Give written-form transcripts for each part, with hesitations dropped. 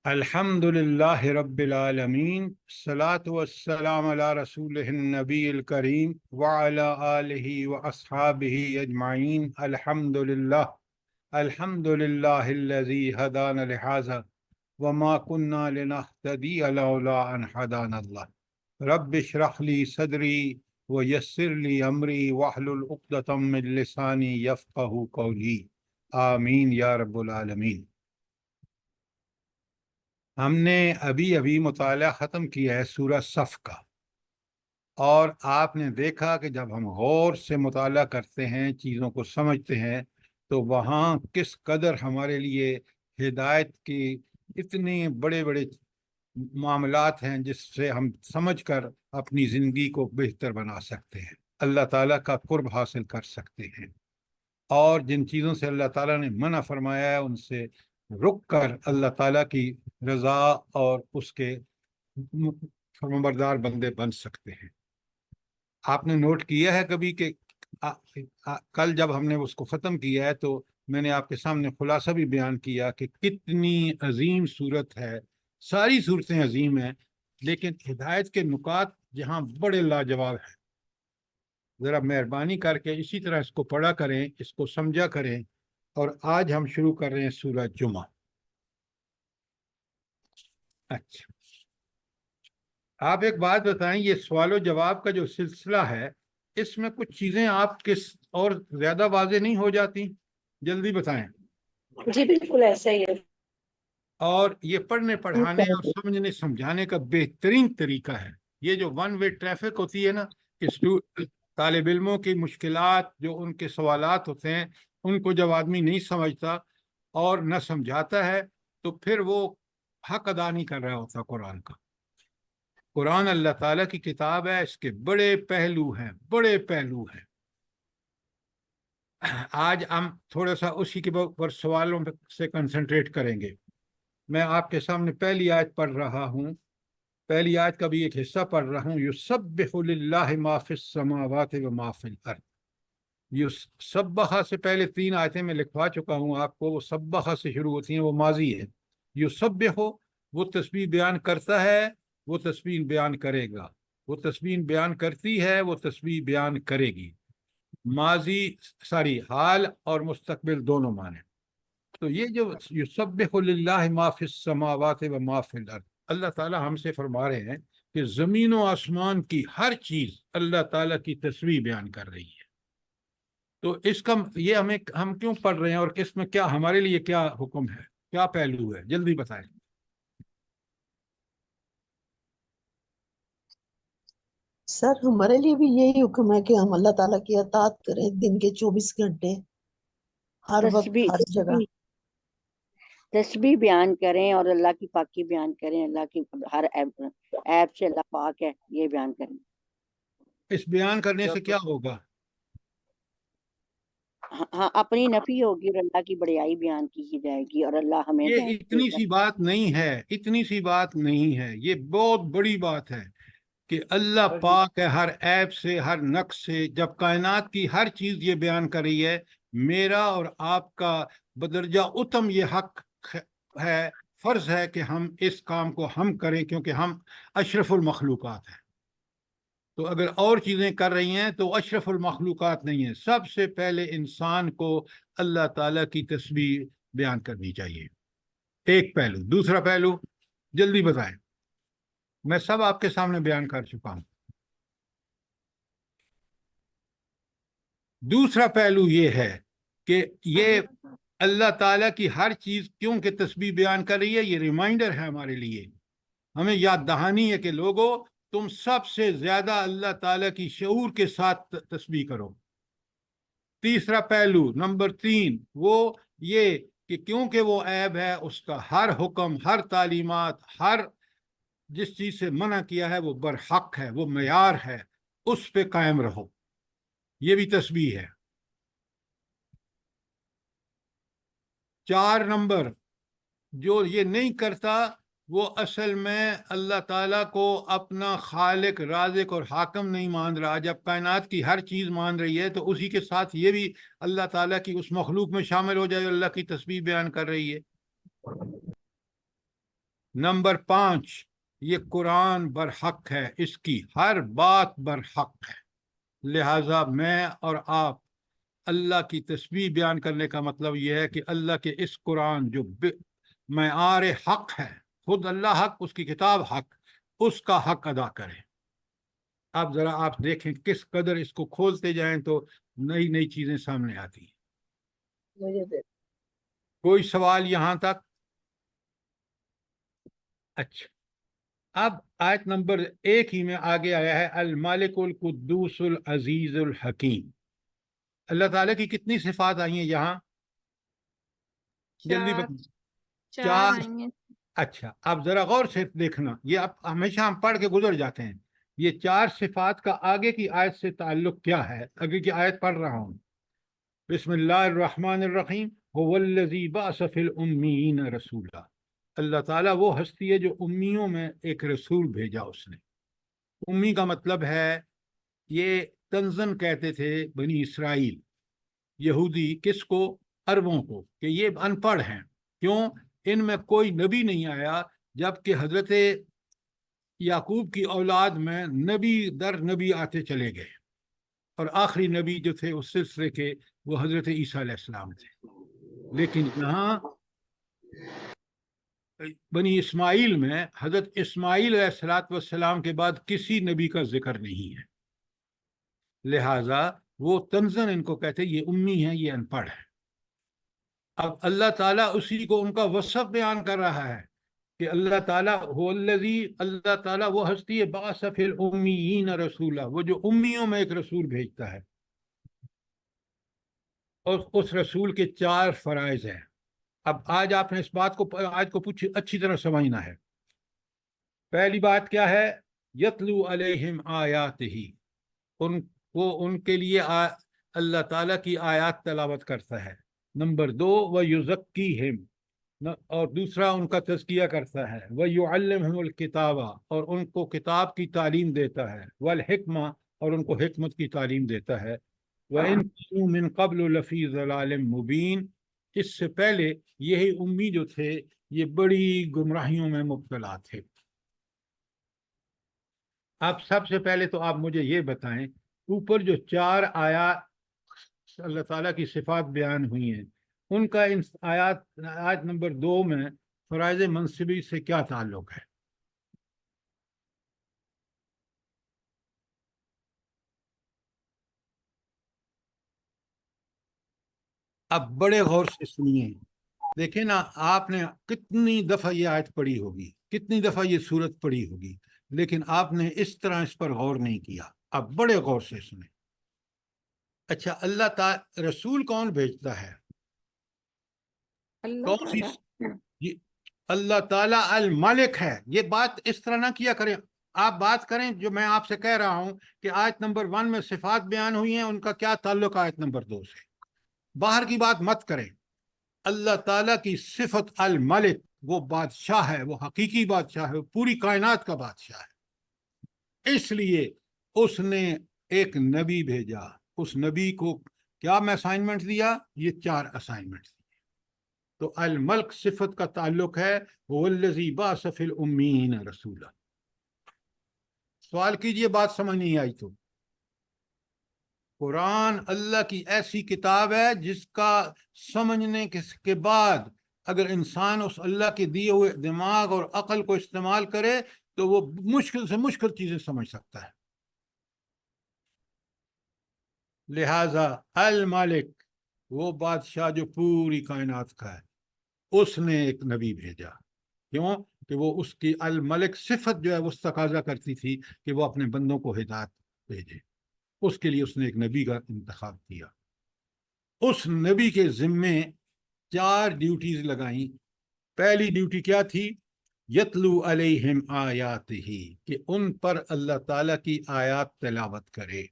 الحمد للہ رب العالمین، الصلاۃ والسلام علی رسول النبی الکریم وعلی آلہ واصحابہ اجمعین۔ الحمد للہ الذی ہدانا لہذا وما كنا لنہتدی لولا ان ہدانا اللہ۔ رب اشرح لی صدری ویسر لی امری واحلل عقدۃ من لسانی یفقہوا قولی، آمین یا رب العالمین۔ ہم نے ابھی مطالعہ ختم کیا ہے سورہ صف کا، اور آپ نے دیکھا کہ جب ہم غور سے مطالعہ کرتے ہیں، چیزوں کو سمجھتے ہیں، تو وہاں کس قدر ہمارے لیے ہدایت کی اتنے بڑے بڑے معاملات ہیں جس سے ہم سمجھ کر اپنی زندگی کو بہتر بنا سکتے ہیں، اللہ تعالیٰ کا قرب حاصل کر سکتے ہیں، اور جن چیزوں سے اللہ تعالیٰ نے منع فرمایا ہے ان سے رک کر اللہ تعالیٰ کی رضا اور اس کے فرمانبردار بندے بن سکتے ہیں۔ آپ نے نوٹ کیا ہے کبھی کہ کل جب ہم نے اس کو ختم کیا ہے تو میں نے آپ کے سامنے خلاصہ بھی بیان کیا کہ کتنی عظیم صورت ہے، ساری صورتیں عظیم ہیں، لیکن ہدایت کے نکات جہاں بڑے لاجواب ہیں۔ ذرا مہربانی کر کے اسی طرح اس کو پڑھا کریں، اس کو سمجھا کریں۔ اور آج ہم شروع کر رہے ہیں سورہ جمعہ۔ اچھا، آپ ایک بات بتائیں، یہ سوال و جواب کا جو سلسلہ ہے اس میں کچھ چیزیں آپ کس اور زیادہ واضح نہیں ہو جاتی؟ جلدی بتائیں۔ جی بالکل ایسا ہی ہے۔ اور یہ پڑھنے پڑھانے اور سمجھنے سمجھانے کا بہترین طریقہ ہے۔ یہ جو ون وے ٹریفک ہوتی ہے نا، کہ طالب علموں کی مشکلات، جو ان کے سوالات ہوتے ہیں، ان کو جب آدمی نہیں سمجھتا اور نہ سمجھاتا ہے تو پھر وہ حق ادا نہیں کر رہا ہوتا قرآن کا۔ قرآن اللہ تعالیٰ کی کتاب ہے، اس کے بڑے پہلو ہیں، بڑے پہلو ہیں۔ آج ہم تھوڑا سا اسی کے پر سوالوں سے کنسنٹریٹ کریں گے۔ میں آپ کے سامنے پہلی آیت پڑھ رہا ہوں، پہلی آیت کا بھی ایک حصہ پڑھ رہا ہوں۔ یسبح للہ ما فی السماوات و ما فی الارض۔ یسبح سے پہلے 3 آیتیں میں لکھوا چکا ہوں آپ کو، وہ سبح سے شروع ہوتی ہیں، وہ ماضی ہے۔ یسبح، وہ تسبیح بیان کرتا ہے، وہ تسبیح بیان کرے گا، وہ تسبیح بیان کرتی ہے، وہ تسبیح بیان کرے گی۔ ماضی حال اور مستقبل دونوں معنی۔ تو یہ جو یسبح للہ ما فی السماوات و ما فی الارض، اللہ تعالیٰ ہم سے فرما رہے ہیں کہ زمین و آسمان کی ہر چیز اللہ تعالیٰ کی تسبیح بیان کر رہی ہے۔ تو اس کا یہ ہم کیوں پڑھ رہے ہیں، اور اس میں کیا ہمارے لیے کیا حکم ہے، کیا پہلو ہے، جلدی بتائیں۔ سر ہمارے لیے بھی یہی حکم ہے کہ ہم اللہ تعالیٰ کی اطاعت کریں دن کے 24 گھنٹے، ہر وقت ہر جگہ تسبیح بیان کریں اور اللہ کی پاکی بیان کریں، اللہ کی ہر عیب سے اللہ پاک ہے، یہ بیان کریں۔ اس بیان کرنے سے کیا ہوگا؟ ہاں، اپنی نفی ہوگی اور اللہ کی بڑائی بیان کی جائے گی، اور اللہ ہمیں یہ اتنی سی بات نہیں ہے، اتنی سی بات نہیں ہے، یہ بہت بڑی بات ہے کہ اللہ پاک ہے ہر عیب سے، ہر نقص سے۔ جب کائنات کی ہر چیز یہ بیان کر رہی ہے، میرا اور آپ کا بدرجہ اتم یہ حق ہے، فرض ہے کہ ہم اس کام کو ہم کریں، کیونکہ ہم اشرف المخلوقات ہیں۔ تو اگر اور چیزیں کر رہی ہیں تو اشرف المخلوقات نہیں ہیں۔ سب سے پہلے انسان کو اللہ تعالیٰ کی تسبیح بیان کرنی چاہیے، ایک پہلو۔ دوسرا پہلو جلدی بتائیں، میں سب آپ کے سامنے بیان کر چکا ہوں۔ دوسرا پہلو یہ ہے کہ یہ اللہ تعالیٰ کی ہر چیز کیوں کہ تسبیح بیان کر رہی ہے، یہ ریمائنڈر ہے ہمارے لیے، ہمیں یاد دہانی ہے کہ لوگوں تم سب سے زیادہ اللہ تعالیٰ کی شعور کے ساتھ تسبیح کرو۔ تیسرا پہلو، نمبر 3، وہ یہ کہ کیونکہ وہ عیب ہے، اس کا ہر حکم، ہر تعلیمات، ہر جس چیز سے منع کیا ہے وہ برحق ہے، وہ معیار ہے، اس پہ قائم رہو، یہ بھی تسبیح ہے۔ 4 نمبر، جو یہ نہیں کرتا وہ اصل میں اللہ تعالیٰ کو اپنا خالق، رازق اور حاکم نہیں مان رہا۔ جب کائنات کی ہر چیز مان رہی ہے تو اسی کے ساتھ یہ بھی اللہ تعالیٰ کی اس مخلوق میں شامل ہو جائے، اللہ کی تسبیح بیان کر رہی ہے۔ نمبر 5، یہ قرآن برحق ہے، اس کی ہر بات برحق ہے، لہذا میں اور آپ اللہ کی تسبیح بیان کرنے کا مطلب یہ ہے کہ اللہ کے اس قرآن جو معیار حق ہے، خود اللہ حق، اس کی کتاب حق، اس کا حق ادا کریں۔ اب ذرا آپ دیکھیں کس قدر اس کو کھولتے جائیں تو نئی نئی چیزیں سامنے آتی ہیں۔ کوئی سوال یہاں تک؟ اچھا، اب آیت نمبر 1 ہی میں آگے آیا ہے المالک القدوس العزیز الحکیم۔ اللہ تعالیٰ کی کتنی صفات آئی ہیں یہاں؟ جلدی چار 4۔ آئیں گے۔ اچھا، اب ذرا غور سے دیکھنا، یہ اب ہمیشہ ہم پڑھ کے گزر جاتے ہیں، یہ 4 صفات کا آگے کی آیت سے تعلق کیا ہے؟ آگے کی آیت پڑھ رہا ہوں، بسم اللہ الرحمن الرحیم، هو الذی بعث فی الامیین رسولا۔ اللہ تعالیٰ وہ ہستی ہے جو امیوں میں ایک رسول بھیجا اس نے۔ امی کا مطلب ہے، یہ تنزن کہتے تھے بنی اسرائیل، یہودی، کس کو؟ عربوں کو، کہ یہ ان پڑھ ہیں۔ کیوں؟ ان میں کوئی نبی نہیں آیا، جبکہ حضرت یعقوب کی اولاد میں نبی در نبی آتے چلے گئے، اور آخری نبی جو تھے اس سلسلے کے وہ حضرت عیسیٰ علیہ السلام تھے۔ لیکن یہاں بنی اسماعیل میں حضرت اسماعیل علیہ السلام کے بعد کسی نبی کا ذکر نہیں ہے، لہٰذا وہ تنزن ان کو کہتے ہیں، یہ امی ہیں، یہ ان پڑھ ہیں۔ اب اللہ تعالیٰ اسی کو ان کا وصف بیان کر رہا ہے کہ اللہ تعالیٰ اللہ تعالیٰ وہ ہستی ہے بعث فی الامیین رسولا، وہ جو امیوں میں ایک رسول بھیجتا ہے، اور اس رسول کے 4 فرائض ہیں۔ اب آج آپ نے اس بات کو پوچھی اچھی طرح سمجھنا ہے۔ پہلی بات کیا ہے؟ یتلو علیہم آیاتہ، ان کے لیے اللہ تعالیٰ کی آیات تلاوت کرتا ہے۔ نمبر 2، وَيُزَكِّيهِمْ، اور دوسرا ان کا تزکیہ کرتا ہے، وَيُعَلِّمْهُمُ الْكِتَابَ، اور ان کو کتاب کی تعلیم دیتا ہے، وَالْحِكْمَةَ، اور ان کو حکمت کی تعلیم دیتا ہے، وَإِن كَانُوا مِن قَبْلُ لَفِي ضَلَالٍ مُبِينٍ، اس سے پہلے یہی امی جو تھے یہ بڑی گمراہیوں میں مبتلا تھے۔ اب سب سے پہلے تو آپ مجھے یہ بتائیں، اوپر جو 4 آیات اللہ تعالیٰ کی صفات بیان ہوئی ہیں، ان کا ان آیت نمبر 2 میں فرائض منصبی سے کیا تعلق ہے؟ اب بڑے غور سے سنیے، دیکھیں نا، آپ نے کتنی دفعہ یہ آیت پڑھی ہوگی، کتنی دفعہ یہ سورت پڑھی ہوگی، لیکن آپ نے اس طرح اس پر غور نہیں کیا۔ اب بڑے غور سے سنیں۔ اچھا، اللہ تعالی رسول کون بھیجتا ہے؟ اللہ کون سی؟ تعالیٰ اللہ تعالیٰ الملک ہے۔ یہ بات اس طرح نہ کیا کریں، آپ بات کریں جو میں آپ سے کہہ رہا ہوں کہ آیت نمبر 1 میں صفات بیان ہوئی ہیں، ان کا کیا تعلق آیت نمبر 2 سے؟ باہر کی بات مت کریں۔ اللہ تعالیٰ کی صفت الملک، وہ بادشاہ ہے، وہ حقیقی بادشاہ ہے، وہ پوری کائنات کا بادشاہ ہے۔ اس لیے اس نے ایک نبی بھیجا، اس نبی کو کیا میں اسائنمنٹ دیا؟ یہ 4 اسائنمنٹ دی۔ تو الملک صفت کا تعلق ہے هو الذی بعث فی الامیین رسولا۔ سوال کیجئے، بات سمجھ نہیں آئی تو؟ قرآن اللہ کی ایسی کتاب ہے جس کا سمجھنے کے بعد اگر انسان اس اللہ کے دیے ہوئے دماغ اور عقل کو استعمال کرے تو وہ مشکل سے مشکل چیزیں سمجھ سکتا ہے۔ لہذا المالک، وہ بادشاہ جو پوری کائنات کا ہے، اس نے ایک نبی بھیجا۔ کیوں؟ کہ وہ اس کی الملک صفت جو ہے وہ تقاضا کرتی تھی کہ وہ اپنے بندوں کو ہدایت بھیجے، اس کے لیے اس نے ایک نبی کا انتخاب کیا۔ اس نبی کے ذمے 4 ڈیوٹیز لگائیں۔ پہلی ڈیوٹی کیا تھی؟ یتلو علیہم آیاتہ، کہ ان پر اللہ تعالیٰ کی آیات تلاوت کرے۔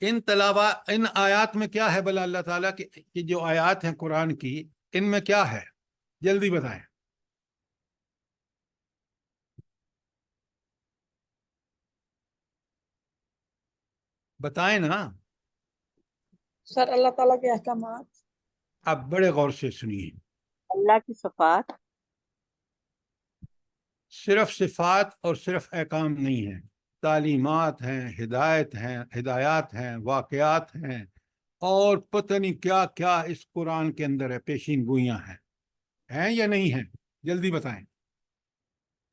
ان آیات میں کیا ہے بھلا؟ اللہ تعالیٰ کی جو آیات ہیں قرآن کی، ان میں کیا ہے؟ جلدی بتائیں۔ بتائیں نا۔ سر اللہ تعالیٰ کے احکامات۔ اب بڑے غور سے سنیے۔ اللہ کی صفات، صرف صفات اور صرف احکام نہیں ہیں، تعلیمات ہیں، ہدایات ہیں، واقعات ہیں، اور پتہ نہیں کیا کیا اس قرآن کے اندر ہے، پیشین گوئیاں ہیں یا نہیں ہیں؟ جلدی بتائیں۔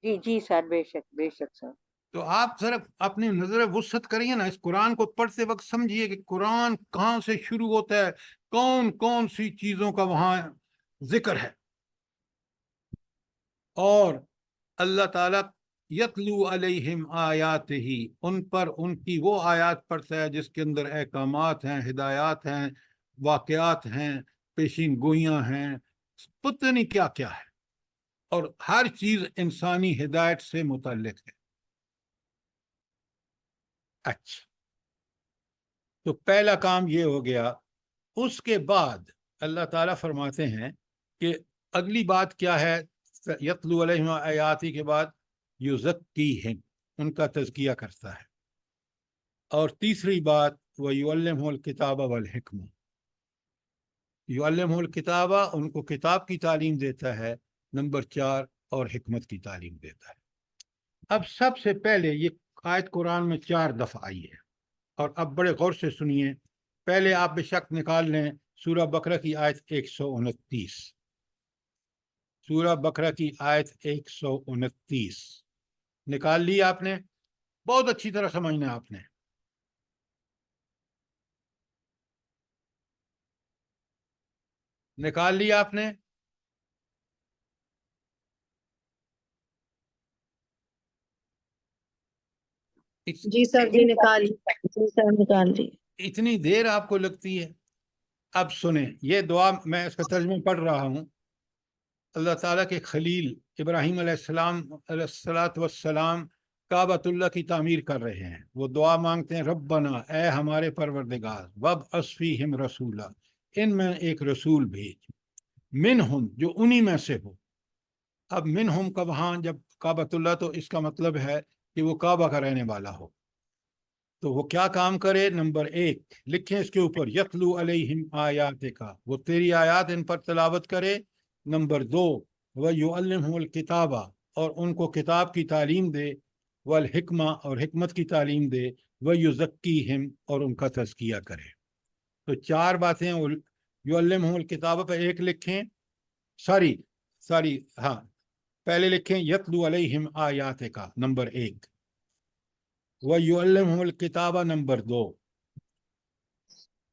جی جی سر، بے شک سر۔ تو آپ ذرا اپنی نظر وسعت کریے نا، اس قرآن کو پڑھتے وقت سمجھیے کہ قرآن کہاں سے شروع ہوتا ہے، کون کون سی چیزوں کا وہاں ذکر ہے، اور اللہ تعالیٰ یتلو علیہم آیات ہی، ان پر ان کی وہ آیات پڑھتا ہے جس کے اندر احکامات ہیں، ہدایات ہیں، واقعات ہیں، پیشین گوئیاں ہیں، پتہ نہیں کیا کیا ہے، اور ہر چیز انسانی ہدایت سے متعلق ہے۔ اچھا، تو پہلا کام یہ ہو گیا۔ اس کے بعد اللہ تعالیٰ فرماتے ہیں کہ اگلی بات کیا ہے، یتلو علیہم آیاتی کے بعد یزکیہم، ان کا تزکیہ کرتا ہے، اور تیسری بات وَيُعَلِّمُهُ الْكِتَابَ وَالْحِکْمَةَ، یعلمہ الکتابہ، ان کو کتاب کی تعلیم دیتا ہے، نمبر 4، اور حکمت کی تعلیم دیتا ہے۔ اب سب سے پہلے یہ آیت قرآن میں 4 دفعہ آئی ہے، اور اب بڑے غور سے سنیے۔ پہلے آپ بے شک نکال لیں سورہ بقرہ کی آیت 129، سورہ بقرہ کی آیت 129 نکال لی آپ نے؟ بہت اچھی طرح سمجھنا آپ نے۔ نکال لی آپ نے؟ جی سر، جی نکال لی، جی سر نکال لی۔ اتنی دیر آپ کو لگتی ہے؟ اب سنیں یہ دعا، میں اس کا ترجمہ پڑھ رہا ہوں۔ اللہ تعالیٰ کے خلیل ابراہیم علیہ السلام علیہ السلام کعبۃ اللہ کی تعمیر کر رہے ہیں، وہ دعا مانگتے ہیں، ربنا، اے ہمارے پروردگار، وابعث فیہم رسولا، ان میں ایک رسول بھیج، منہم، جو انہی میں سے ہو۔ اب منہم کا وہاں جب کعبۃ اللہ، تو اس کا مطلب ہے کہ وہ کعبہ کا رہنے والا ہو، تو وہ کیا کام کرے؟ نمبر 1 لکھیں اس کے اوپر، یتلو علیہم آیات کا، وہ تیری آیات ان پر تلاوت کرے۔ نمبر 2 وَيُعَلِّمُهُ الْكِتَابَ، اور ان کو کتاب کی تعلیم دے، والحکمہ، اور حکمت کی تعلیم دے، وَيُزَكِّيهِمْ، اور ان کا تزکیہ کرے۔ تو 4 باتیں، یعلمہ الکتاب پہ 1 لکھیں، ساری ہاں، پہلے لکھیں یتلو علیہم آیات کا، نمبر 1، وَيُعَلِّمُهُ الْكِتَابَ، نمبر 2،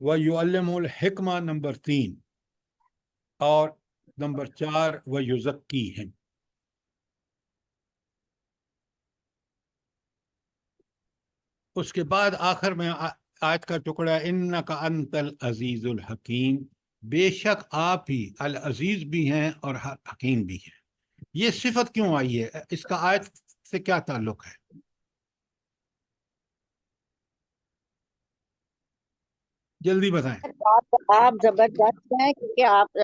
وَيُعَلِّمُهُ الْحِکْمَةَ، نمبر 3، اور نمبر 4 وَيُزَكِّيهِمْ۔ اس کے بعد آخر میں آیت کا ٹکڑا، اِنَّكَ أَنْتَ الْعَزِيزُ الْحَكِيمُ، بے شک آپ ہی العزیز بھی ہیں اور حکیم بھی ہیں۔ یہ صفت کیوں آئی ہے؟ اس کا آیت سے کیا تعلق ہے؟ جلدی بتائیں۔ آپ زبردست ہیں، کیونکہ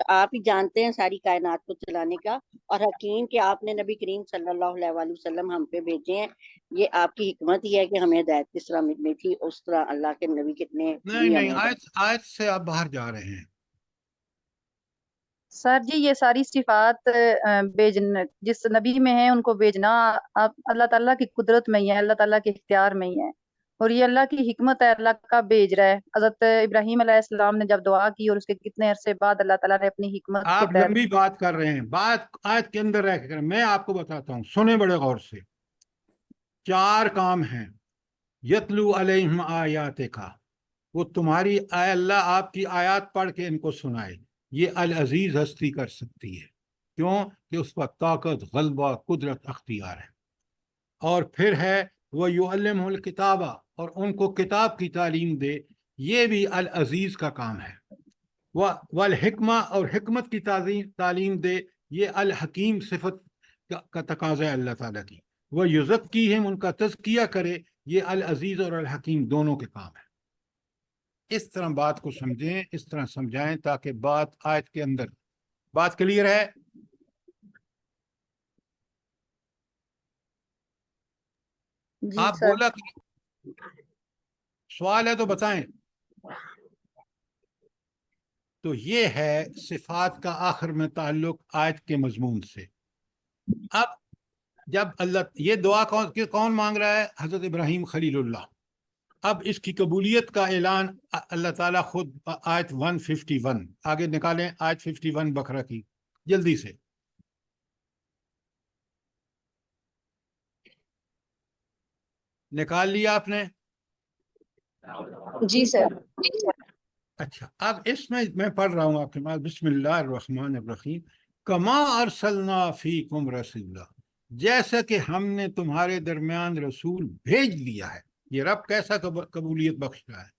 آپ ہی جانتے ہیں ساری کائنات کو چلانے کا، اور حکیم کہ آپ نے نبی کریم صلی اللہ علیہ وسلم ہم پہ بھیجے ہیں۔ یہ آپ کی حکمت ہی ہے کہ ہمیں ہدایت کس طرح ملی تھی، اس طرح اللہ کے نبی کتنے بھی نہیں، ہمیں۔ آیت سے آپ باہر جا رہے ہیں۔ سر جی یہ ساری صفات بھیجنا جس نبی میں ہے ان کو بھیجنا اللہ تعالیٰ کی قدرت میں ہی ہے، اللہ تعالیٰ کے اختیار میں ہی ہے، اور یہ اللہ کی حکمت ہے، اللہ کا بھیج رہا ہے۔ حضرت ابراہیم علیہ السلام نے جب دعا کی اور اس کے کتنے عرصے بعد اللہ تعالیٰ نے اپنی حکمت کے آپ تحت، لمبی بات کر رہے ہیں، بات آیت کے اندر رہ کر میں آپ کو بتاتا ہوں، سنیں بڑے غور سے۔ 4 کام ہیں، یتلو علیہم آیات کا، وہ تمہاری اے اللہ آپ کی آیات پڑھ کے ان کو سنائے۔ یہ العزیز ہستی کر سکتی ہے، کیوں کہ اس پر طاقت، غلبہ، قدرت، اختیار ہے۔ اور پھر ہے وہ یعلمہ الکتابہ، اور ان کو کتاب کی تعلیم دے، یہ بھی العزیز کا کام ہے۔ والحکمہ، اور حکمت کی تعلیم دے، یہ الحکیم صفت کا تقاضا ہے اللہ تعالیٰ کی۔ وہ یزکیہم، ان کا تزکیہ کرے، یہ العزیز اور الحکیم دونوں کے کام ہے۔ اس طرح بات کو سمجھیں، اس طرح سمجھائیں تاکہ بات آیت کے اندر بات کلیئر ہے۔ جی آپ سر۔ بولا کہ سوال ہے تو بتائیں۔ تو یہ ہے صفات کا آخر میں تعلق آیت کے مضمون سے۔ اب جب اللہ یہ دعا کون مانگ رہا ہے؟ حضرت ابراہیم خلیل اللہ. اب اس کی قبولیت کا اعلان اللہ تعالیٰ خود آیت 151 آگے نکالیں، آیت 51 بقرہ کی جلدی سے. نکال لیا آپ نے؟ جی سر. اچھا، اب اس میں پڑھ رہا ہوں آپ کے پاس. بسم اللہ الرحمن الرحیم. کما ارسلنا فیکم رسولا، جیسا کہ ہم نے تمہارے درمیان رسول بھیج دیا ہے. یہ رب کیسا قبولیت بخش رہا ہے؟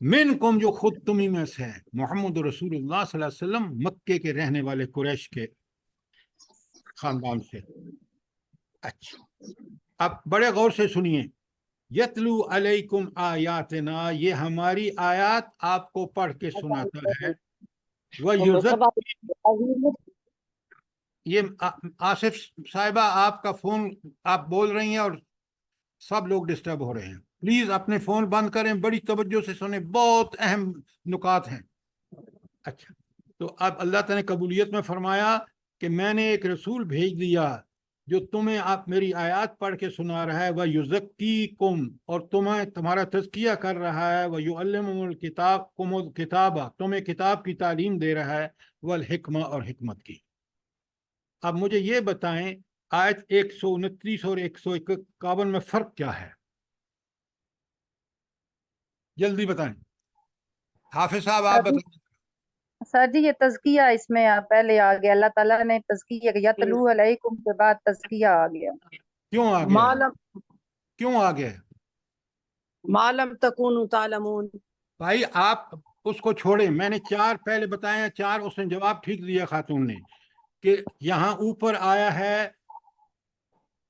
منکم، جو خود تمہیں میں سے ہیں، محمد رسول اللہ صلی اللہ علیہ وسلم، مکے کے رہنے والے قریش کے خاندان سے. اچھا، اب بڑے غور سے سنیے. یتلو علیکم آیاتنا، یہ ہماری آیات آپ کو پڑھ کے سناتا ہے. یہ آصف صاحبہ آپ کا فون آپ بول رہی ہیں اور سب لوگ ڈسٹرب ہو رہے ہیں. پلیز اپنے فون بند کریں، بڑی توجہ سے سنیں، بہت اہم نکات ہیں. اچھا، تو اب اللہ تعالیٰ نے قبولیت میں فرمایا کہ میں نے ایک رسول بھیج دیا جو تمہیں آپ میری آیات پڑھ کے سنا رہا ہے. وَيُزَكِّيكُمْ، اور تمہارا تزکیہ کر رہا ہے. وَيُعَلِّمُكُمُ الْكِتَابَ، تمہیں کتاب کی تعلیم دے رہا ہے. وَالْحِكْمَةَ، اور حکمت کی. اب مجھے یہ بتائیں آیت 129 اور 151 میں فرق کیا ہے؟ جلدی بتائیں. حافظ صاحب آپ بتائیں. سر جی یہ تزکیہ اس میں پہلے آ گیا، اللہ تعالیٰ نے تزکیہ کیا، یتلو علیکم کے بعد تزکیہ آ گیا. کیوں آ گیا؟ کیوں آ گیا؟ معلم تکونوا تعلمون. بھائی آپ اس کو چھوڑیں، میں نے 4 پہلے بتایا، 4 اس نے جواب ٹھیک دیا خاتون نے، کہ یہاں اوپر آیا ہے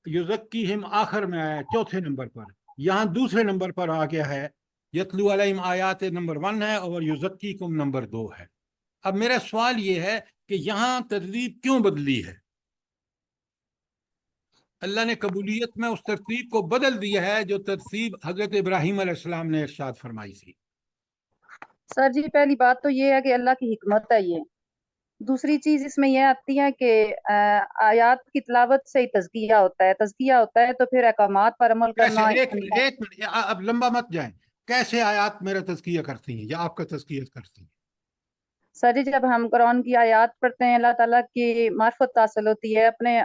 یزکیہم، آخر میں آیا ہے 4تھے نمبر پر. یہاں دوسرے نمبر پر آ گیا ہے یتلو علیہم آیات نمبر 1 ہے اور یزکیکم نمبر 2 ہے. اب میرا سوال یہ ہے کہ یہاں ترتیب کیوں بدلی ہے؟ اللہ نے قبولیت میں اس ترتیب کو بدل دیا ہے جو ترتیب حضرت ابراہیم علیہ السلام نے ارشاد فرمائی تھی. سر جی پہلی بات تو یہ ہے کہ اللہ کی حکمت ہے یہ. دوسری چیز اس میں یہ آتی ہے کہ آیات کی تلاوت سے ہی تزکیہ ہوتا ہے، تزکیہ ہوتا ہے تو پھر احکامات پر عمل کیسے؟ کرنا. ایک منٹ اب لمبا مت جائیں. کیسے آیات میرا تزکیہ کرتی ہیں یا آپ کا تزکیہ کرتی ہیں؟ سر جی جب ہم قرآن کی آیات پڑھتے ہیں اللہ تعالیٰ کی معرفت حاصل ہوتی ہے. اپنے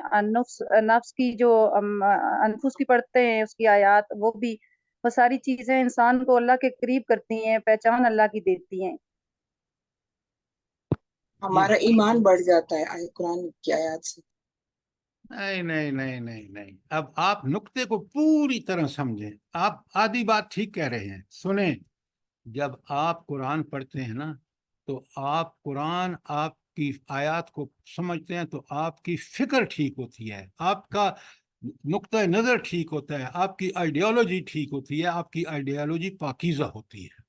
نفس کی جو انفس کی پڑھتے ہیں اس کی آیات، وہ ساری چیزیں انسان کو اللہ کے قریب کرتی ہیں، پہچان اللہ کی دیتی ہیں. ہمارا ایمان بڑھ جاتا ہے قرآن کی آیات سے. نہیں. اب آپ نقطے کو پوری طرح سمجھیں. آپ آدھی بات ٹھیک کہہ رہے ہیں. سنیں، جب آپ قرآن پڑھتے ہیں نا تو آپ قرآن، آپ کی آیات کو سمجھتے ہیں تو آپ کی فکر ٹھیک ہوتی ہے، آپ کا نقطہ نظر ٹھیک ہوتا ہے، آپ کی آئیڈیالوجی ٹھیک ہوتی ہے، آپ کی آئیڈیالوجی پاکیزہ ہوتی ہے.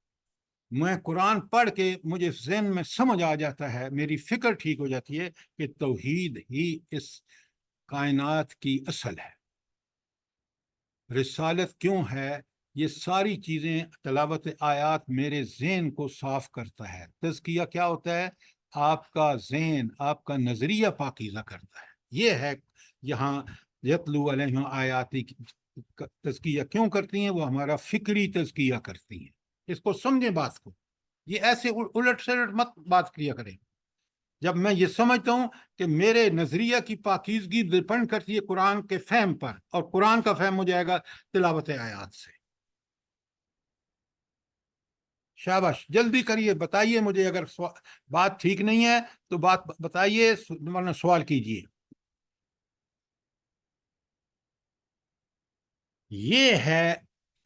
میں قرآن پڑھ کے مجھے ذہن میں سمجھ آ جاتا ہے، میری فکر ٹھیک ہو جاتی ہے کہ توحید ہی اس کائنات کی اصل ہے. رسالت کیوں ہے؟ یہ ساری چیزیں، تلاوت آیات میرے ذہن کو صاف کرتا ہے. تزکیہ کیا ہوتا ہے؟ آپ کا ذہن، آپ کا نظریہ پاکیزہ کرتا ہے. یہ ہے یہاں یتلو علیہم آیاتی تزکیہ کیوں کرتی ہیں؟ وہ ہمارا فکری تزکیہ کرتی ہیں. اس کو سمجھیں بات کو، یہ ایسے الٹ سلٹ مت بات کیا کریں. جب میں یہ سمجھتا ہوں کہ میرے نظریہ کی پاکیزگی ڈپینڈ کرتی ہے قرآن کے فہم پر، اور قرآن کا فہم ہو جائے گا تلاوت آیات سے. شاباش، جلدی کریے، بتائیے مجھے. اگر بات ٹھیک نہیں ہے تو بات بتائیے، ورنہ سوال کیجیے. یہ ہے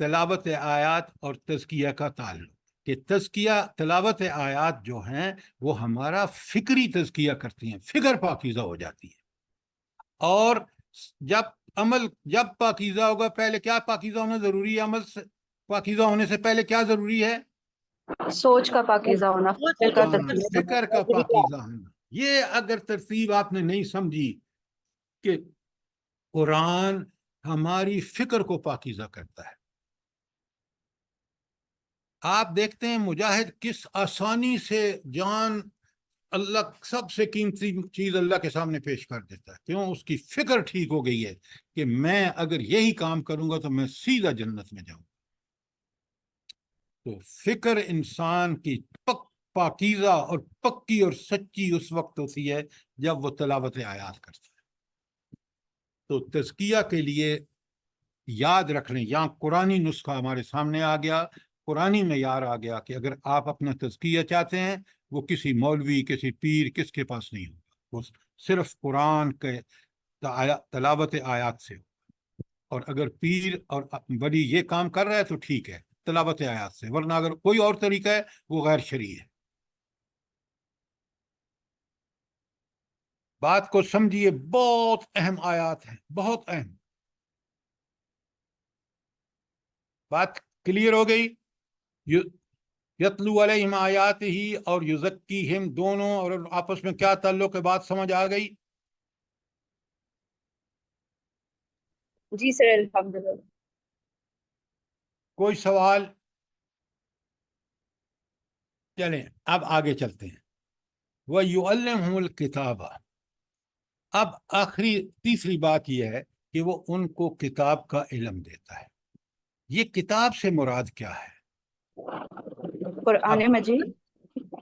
تلاوت آیات اور تزکیہ کا تعلق، کہ تزکیہ، تلاوت آیات جو ہیں وہ ہمارا فکری تزکیہ کرتی ہیں، فکر پاکیزہ ہو جاتی ہے. اور جب پاکیزہ ہوگا، پہلے کیا پاکیزہ ہونا ضروری ہے؟ عمل سے پاکیزہ ہونے سے پہلے کیا ضروری ہے؟ سوچ کا پاکیزہ ہونا، فکر کا پاکیزہ ہونا. یہ اگر ترتیب آپ نے نہیں سمجھی کہ قرآن ہماری فکر کو پاکیزہ کرتا ہے. آپ دیکھتے ہیں مجاہد کس آسانی سے جان اللہ سب سے قیمتی چیز اللہ کے سامنے پیش کر دیتا ہے. کیوں؟ اس کی فکر ٹھیک ہو گئی ہے کہ میں اگر یہی کام کروں گا تو میں سیدھا جنت میں جاؤں. تو فکر انسان کی پاکیزہ اور پکی اور سچی اس وقت ہوتی ہے جب وہ تلاوت آیات کرتا ہے. تو تزکیہ کے لیے یاد رکھ لیں، یہاں قرآنی نسخہ ہمارے سامنے آ گیا، قرآنی معیار آ گیا کہ اگر آپ اپنا تزکیہ چاہتے ہیں وہ کسی مولوی، کسی پیر، کس کے پاس نہیں ہوگا، وہ صرف قرآن کے تلاوت آیات سے. اور اگر پیر اور ولی یہ کام کر رہا ہے تو ٹھیک ہے تلاوت آیات سے، ورنہ اگر کوئی اور طریقہ ہے وہ غیر شرعی ہے. بات کو سمجھیے، بہت اہم آیات ہیں، بہت اہم. بات کلیئر ہو گئی؟ یتلو علیہم آیات ہی اور یزکیہم دونوں اور آپس میں کیا تعلق ہے، بات سمجھ آ گئی؟ جی سر الحمدللہ. کوئی سوال؟ چلیں اب آگے چلتے ہیں. وَيُعَلِّمُهُمُ الْكِتَابَ. اب آخری تیسری بات یہ ہے کہ وہ ان کو کتاب کا علم دیتا ہے. یہ کتاب سے مراد کیا ہے؟ قرآن اب مجید.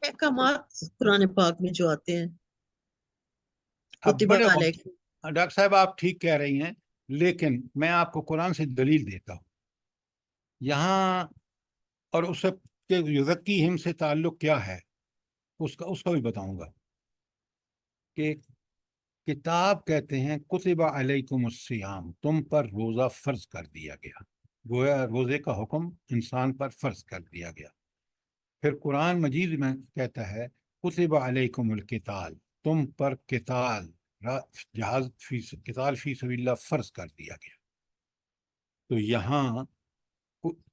احکامات قرآن پاک میں جو آتے ہیں، اب کتب بڑے علیکم. ڈاکٹر صاحب آپ ٹھیک کہہ رہی ہیں، لیکن میں آپ کو قرآن سے دلیل دیتا ہوں یہاں، اور اس کے یزکیہم سے تعلق کیا ہے اس کا بھی بتاؤں گا. کہ کتاب کہتے ہیں کتب علیکم الصیام، تم پر روزہ فرض کر دیا گیا، گویا روزے کا حکم انسان پر فرض کر دیا گیا. پھر قرآن مجید میں کہتا ہے کتب علیکم القتال، تم پر قتال، قتال فی سبیل اللہ فرض کر دیا گیا. تو یہاں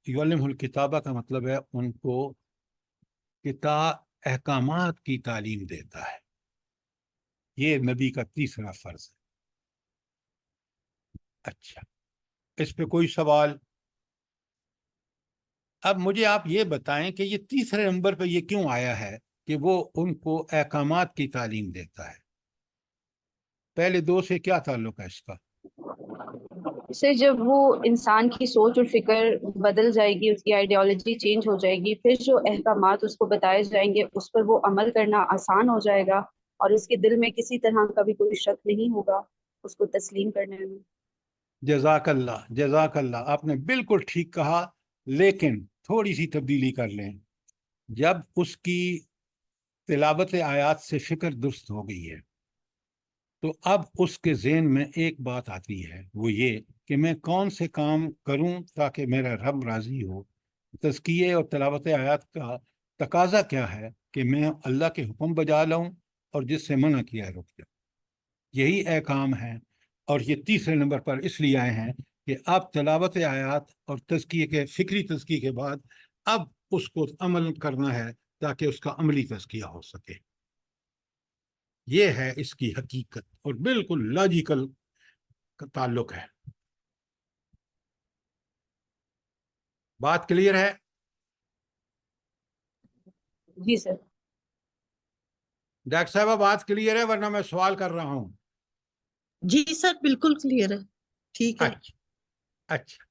یعلم الکتابہ کا مطلب ہے ان کو کتاب احکامات کی تعلیم دیتا ہے. یہ نبی کا تیسرا فرض ہے. اچھا، اس پہ کوئی سوال؟ اب مجھے آپ یہ بتائیں کہ یہ تیسرے نمبر پہ یہ کیوں آیا ہے کہ وہ ان کو احکامات کی تعلیم دیتا ہے؟ پہلے دو سے کیا تعلق ہے اس کا؟ سر جب وہ انسان کی سوچ اور فکر بدل جائے گی، اس کی آئیڈیالوجی چینج ہو جائے گی، پھر جو احکامات اس کو بتائے جائیں گے اس پر وہ عمل کرنا آسان ہو جائے گا، اور اس کے دل میں کسی طرح کا بھی کوئی شک نہیں ہوگا اس کو تسلیم کرنے میں. جزاک اللہ، جزاک اللہ، آپ نے بالکل ٹھیک کہا، لیکن تھوڑی سی تبدیلی کر لیں. جب اس کی تلاوت آیات سے فکر درست ہو گئی ہے تو اب اس کے ذہن میں ایک بات آتی ہے، وہ یہ کہ میں کون سے کام کروں تاکہ میرا رب راضی ہو. تزکیے اور تلاوت آیات کا تقاضا کیا ہے کہ میں اللہ کے حکم بجا لاؤں اور جس سے منع کیا ہے رک جاؤں. یہی احکام ہیں، اور یہ تیسرے نمبر پر اس لیے آئے ہیں کہ اب تلاوت آیات اور تزکیے کے فکری تزکیے کے بعد اب اس کو عمل کرنا ہے تاکہ اس کا عملی تزکیہ ہو سکے. یہ ہے اس کی حقیقت اور بالکل لاجیکل تعلق ہے. بات کلیئر ہے؟ جی سر. ڈاکٹر صاحبہ بات کلیئر ہے ورنہ میں سوال کر رہا ہوں؟ جی سر بالکل کلیئر ہے، ٹھیک ہے. اچھا اچھا.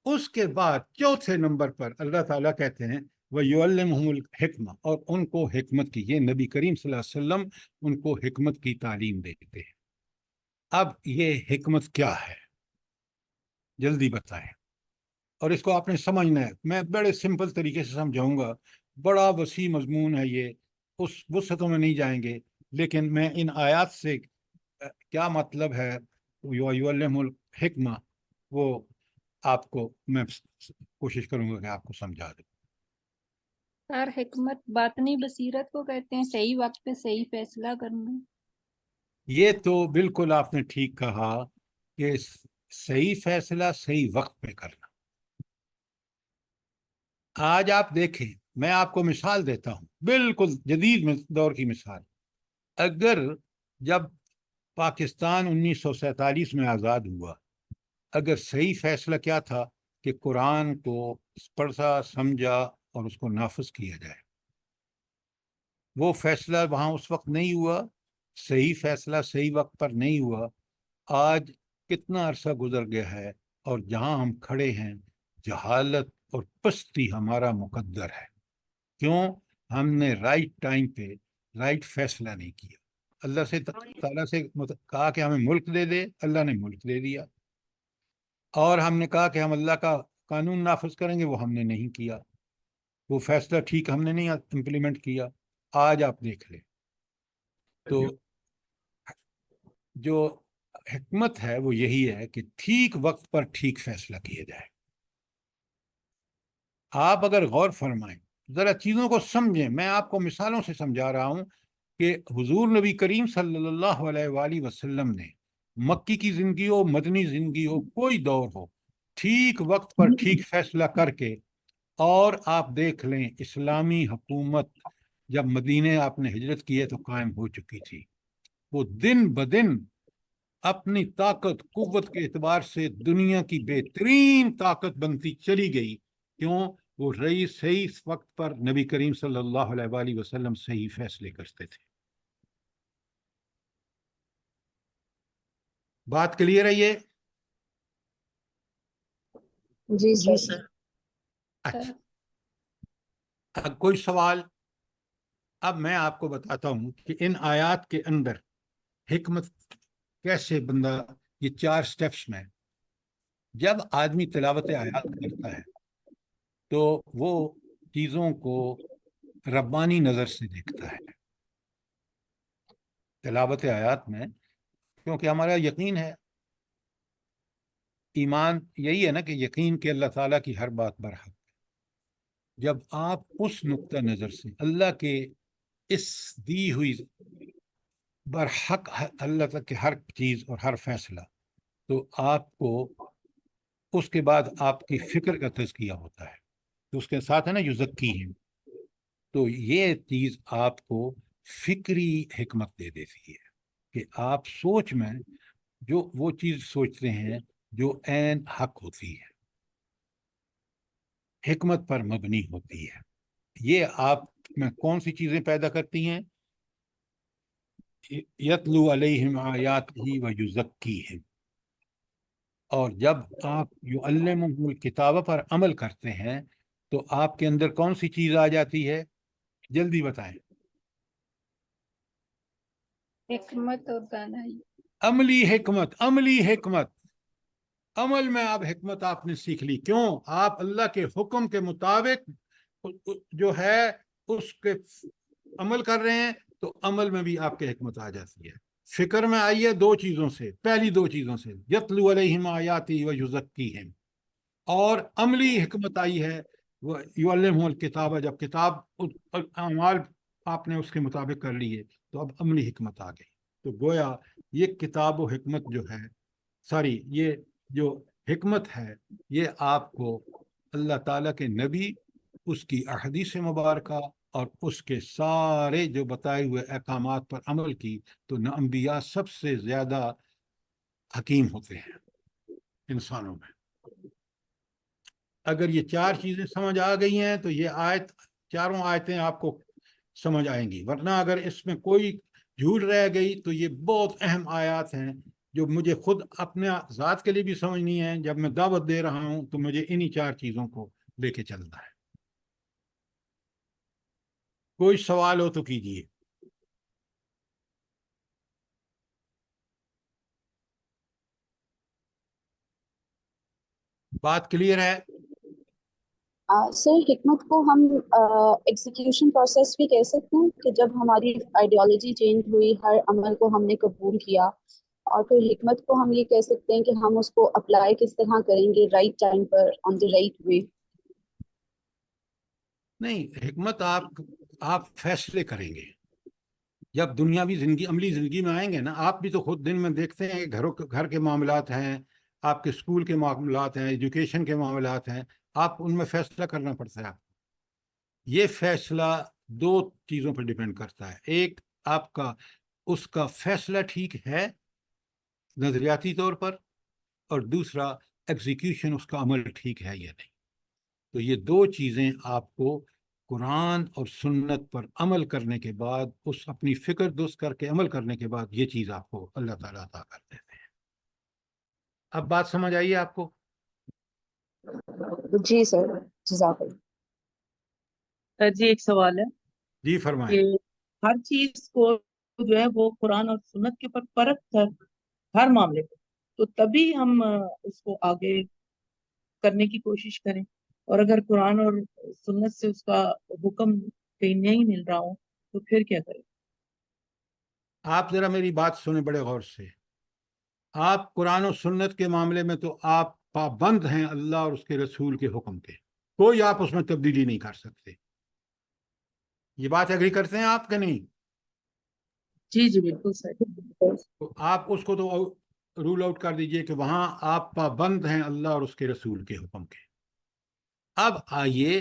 اس کے بعد چوتھے نمبر پر اللہ تعالیٰ کہتے ہیں وَيُعَلِّمُهُمُ الْحِكْمَةَ، اور ان کو حکمت کی، یہ نبی کریم صلی اللہ علیہ وسلم ان کو حکمت کی تعلیم دیتے ہیں. اب یہ حکمت کیا ہے جلدی بتائیں، اور اس کو آپ نے سمجھنا ہے. میں بڑے سمپل طریقے سے سمجھاؤں گا، بڑا وسیع مضمون ہے یہ، اس وسعتوں میں نہیں جائیں گے، لیکن میں ان آیات سے کیا مطلب ہے یعلم الحکمہ وہ آپ کو میں کوشش کروں گا کہ آپ کو سمجھا دوں. سر حکمت باطنی بصیرت کو کہتے ہیں، صحیح وقت پہ صحیح فیصلہ کرنا. یہ تو بالکل آپ نے ٹھیک کہا کہ صحیح فیصلہ صحیح وقت پہ کرنا. آج آپ دیکھیں، میں آپ کو مثال دیتا ہوں، بالکل جدید دور کی مثال. اگر جب پاکستان 1947 میں آزاد ہوا، اگر صحیح فیصلہ کیا تھا کہ قرآن کو پڑھا، سمجھا اور اس کو نافذ کیا جائے. وہ فیصلہ وہاں اس وقت نہیں ہوا، صحیح فیصلہ صحیح وقت پر نہیں ہوا. آج کتنا عرصہ گزر گیا ہے اور جہاں ہم کھڑے ہیں جہالت اور پستی ہمارا مقدر ہے. کیوں؟ ہم نے رائٹ ٹائم پہ رائٹ فیصلہ نہیں کیا. اللہ سے تعالیٰ سے کہا کہ ہمیں ملک دے دے، اللہ نے ملک دے دیا. اور ہم نے کہا کہ ہم اللہ کا قانون نافذ کریں گے، وہ ہم نے نہیں کیا. وہ فیصلہ ٹھیک ہم نے نہیں امپلیمنٹ کیا. آج آپ دیکھ لیں تو جو حکمت ہے وہ یہی ہے کہ ٹھیک وقت پر ٹھیک فیصلہ کیا جائے. آپ اگر غور فرمائیں، ذرا چیزوں کو سمجھیں. میں آپ کو مثالوں سے سمجھا رہا ہوں کہ حضور نبی کریم صلی اللہ علیہ وآلہ وسلم نے مکی کی زندگی ہو، مدنی زندگی ہو، کوئی دور ہو، ٹھیک وقت پر ٹھیک فیصلہ کر کے، اور آپ دیکھ لیں اسلامی حکومت جب مدینے آپ نے ہجرت کی ہے تو قائم ہو چکی تھی. وہ دن بدن اپنی طاقت قوت کے اعتبار سے دنیا کی بہترین طاقت بنتی چلی گئی. کیوں؟ وہ رئیس صحیح وقت پر نبی کریم صلی اللہ علیہ وآلہ وسلم صحیح فیصلے کرتے تھے. بات کلیئر ہے یہ؟ جی جی سر. سر. اچھا، اب کوئی سوال؟ اب میں آپ کو بتاتا ہوں کہ ان آیات کے اندر حکمت کیسے بندہ، یہ 4 سٹیپس میں جب آدمی تلاوت آیات کرتا ہے تو وہ چیزوں کو ربانی نظر سے دیکھتا ہے. تلاوت آیات میں، کیونکہ ہمارا یقین ہے، ایمان یہی ہے نا کہ یقین کہ اللہ تعالیٰ کی ہر بات برحق. جب آپ اس نقطہ نظر سے اللہ کے اس دی ہوئی برحق اللہ تک کی ہر چیز اور ہر فیصلہ، تو آپ کو اس کے بعد آپ کی فکر کا تزکیہ ہوتا ہے. تو اس کے ساتھ ہے نا یزکیہم، تو یہ چیز آپ کو فکری حکمت دے دیتی ہے کہ آپ سوچ میں جو وہ چیز سوچتے ہیں جو عین حق ہوتی ہے، حکمت پر مبنی ہوتی ہے. یہ آپ میں کون سی چیزیں پیدا کرتی ہیں؟ یتلو علیہم آیاتہ ویزکیہم. اور جب آپ یعلمہم الکتاب پر عمل کرتے ہیں تو آپ کے اندر کون سی چیز آ جاتی ہے؟ جلدی بتائیں. حکمت اور دانائی. عملی حکمت. عملی حکمت، عمل میں اب حکمت آپ نے سیکھ لی. کیوں؟ آپ اللہ کے حکم کے مطابق جو ہے اس کے عمل کر رہے ہیں، تو عمل میں بھی آپ کے حکمت آ جاتی ہے. فکر میں آئی ہے 2 چیزوں سے، پہلی 2 چیزوں سے، یتلو علیہم آیاتی ویزکیہم، اور عملی حکمت آئی ہے وہ یعلمہم الکتاب. جب کتاب اعمال آپ نے اس کے مطابق کر لیے تو اب عملی حکمت آ گئی. تو گویا یہ کتاب و حکمت جو ہے، سوری، یہ جو حکمت ہے، یہ آپ کو اللہ تعالیٰ کے نبی، اس کی احادیث مبارکہ اور اس کے سارے جو بتائے ہوئے احکامات پر عمل کی. تو نہ انبیاء سب سے زیادہ حکیم ہوتے ہیں انسانوں میں. اگر یہ 4 چیزیں سمجھ آ گئی ہیں تو یہ آیت، چاروں آیتیں آپ کو سمجھ آئیں گی. ورنہ اگر اس میں کوئی جھول رہ گئی تو یہ بہت اہم آیات ہیں جو مجھے خود اپنے ذات کے لیے بھی سمجھنی ہے. جب میں دعوت دے رہا ہوں تو مجھے انہی 4 چیزوں کو لے کے چلنا ہے. کوئی سوال ہو تو کیجیے. بات کلیئر ہے؟ سر حکمت کو ہم ایگزیکیوشن پروسیس بھی کہہ سکتے ہیں کہ جب ہماری آئیڈیالوجی چینج ہوئی، ہر عمل کو ہم نے قبول کیا، اور پھر حکمت کو ہم یہ کہہ سکتے ہیں کہ ہم اس کو اپلائی کس طرح کریں گے رائٹ ٹائم پر، آن دی رائٹ وے. نہیں، حکمت آپ فیصلے کریں گے. جب دنیاوی زندگی، عملی زندگی میں آئیں گے نا، آپ بھی تو خود دن میں دیکھتے ہیں کہ گھر کے معاملات ہیں، آپ کے اسکول کے معاملات ہیں، ایجوکیشن کے معاملات ہیں، آپ ان میں فیصلہ کرنا پڑتا ہے. یہ فیصلہ 2 چیزوں پر ڈیپینڈ کرتا ہے. ایک، آپ کا اس کا فیصلہ ٹھیک ہے نظریاتی طور پر، اور دوسرا ایگزیکیوشن، اس کا عمل ٹھیک ہے یا نہیں. تو یہ 2 چیزیں آپ کو قرآن اور سنت پر عمل کرنے کے بعد، اس اپنی فکر درست کر کے عمل کرنے کے بعد یہ چیز آپ کو اللہ تعالیٰ عطا کر دیتے ہیں۔ اب بات سمجھ آئیے آپ کو؟ جی سر، جزاک اللہ۔ جی ایک سوال ہے جی فرمائیں۔ کہ ہر چیز کو جو ہے وہ قرآن اور سنت کے اوپر پرکھ کر ہر معاملے پہ، تو تبھی ہم اس کو آگے کرنے کی کوشش کریں، اور اگر قرآن اور سنت سے اس کا حکم کہیں نہیں مل رہا ہو تو پھر کیا کریں؟ آپ ذرا میری بات سنیں بڑے غور سے۔ آپ قرآن و سنت کے معاملے میں تو آپ پابند ہیں اللہ اور اس کے رسول کے حکم کے، کوئی آپ اس میں تبدیلی نہیں کر سکتے۔ یہ بات ایگری کرتے ہیں آپ کہ نہیں؟ جی جی بالکل سر۔ تو آپ اس کو تو رول آؤٹ کر دیجئے کہ وہاں آپ پابند ہیں اللہ اور اس کے رسول کے حکم کے۔ اب آئیے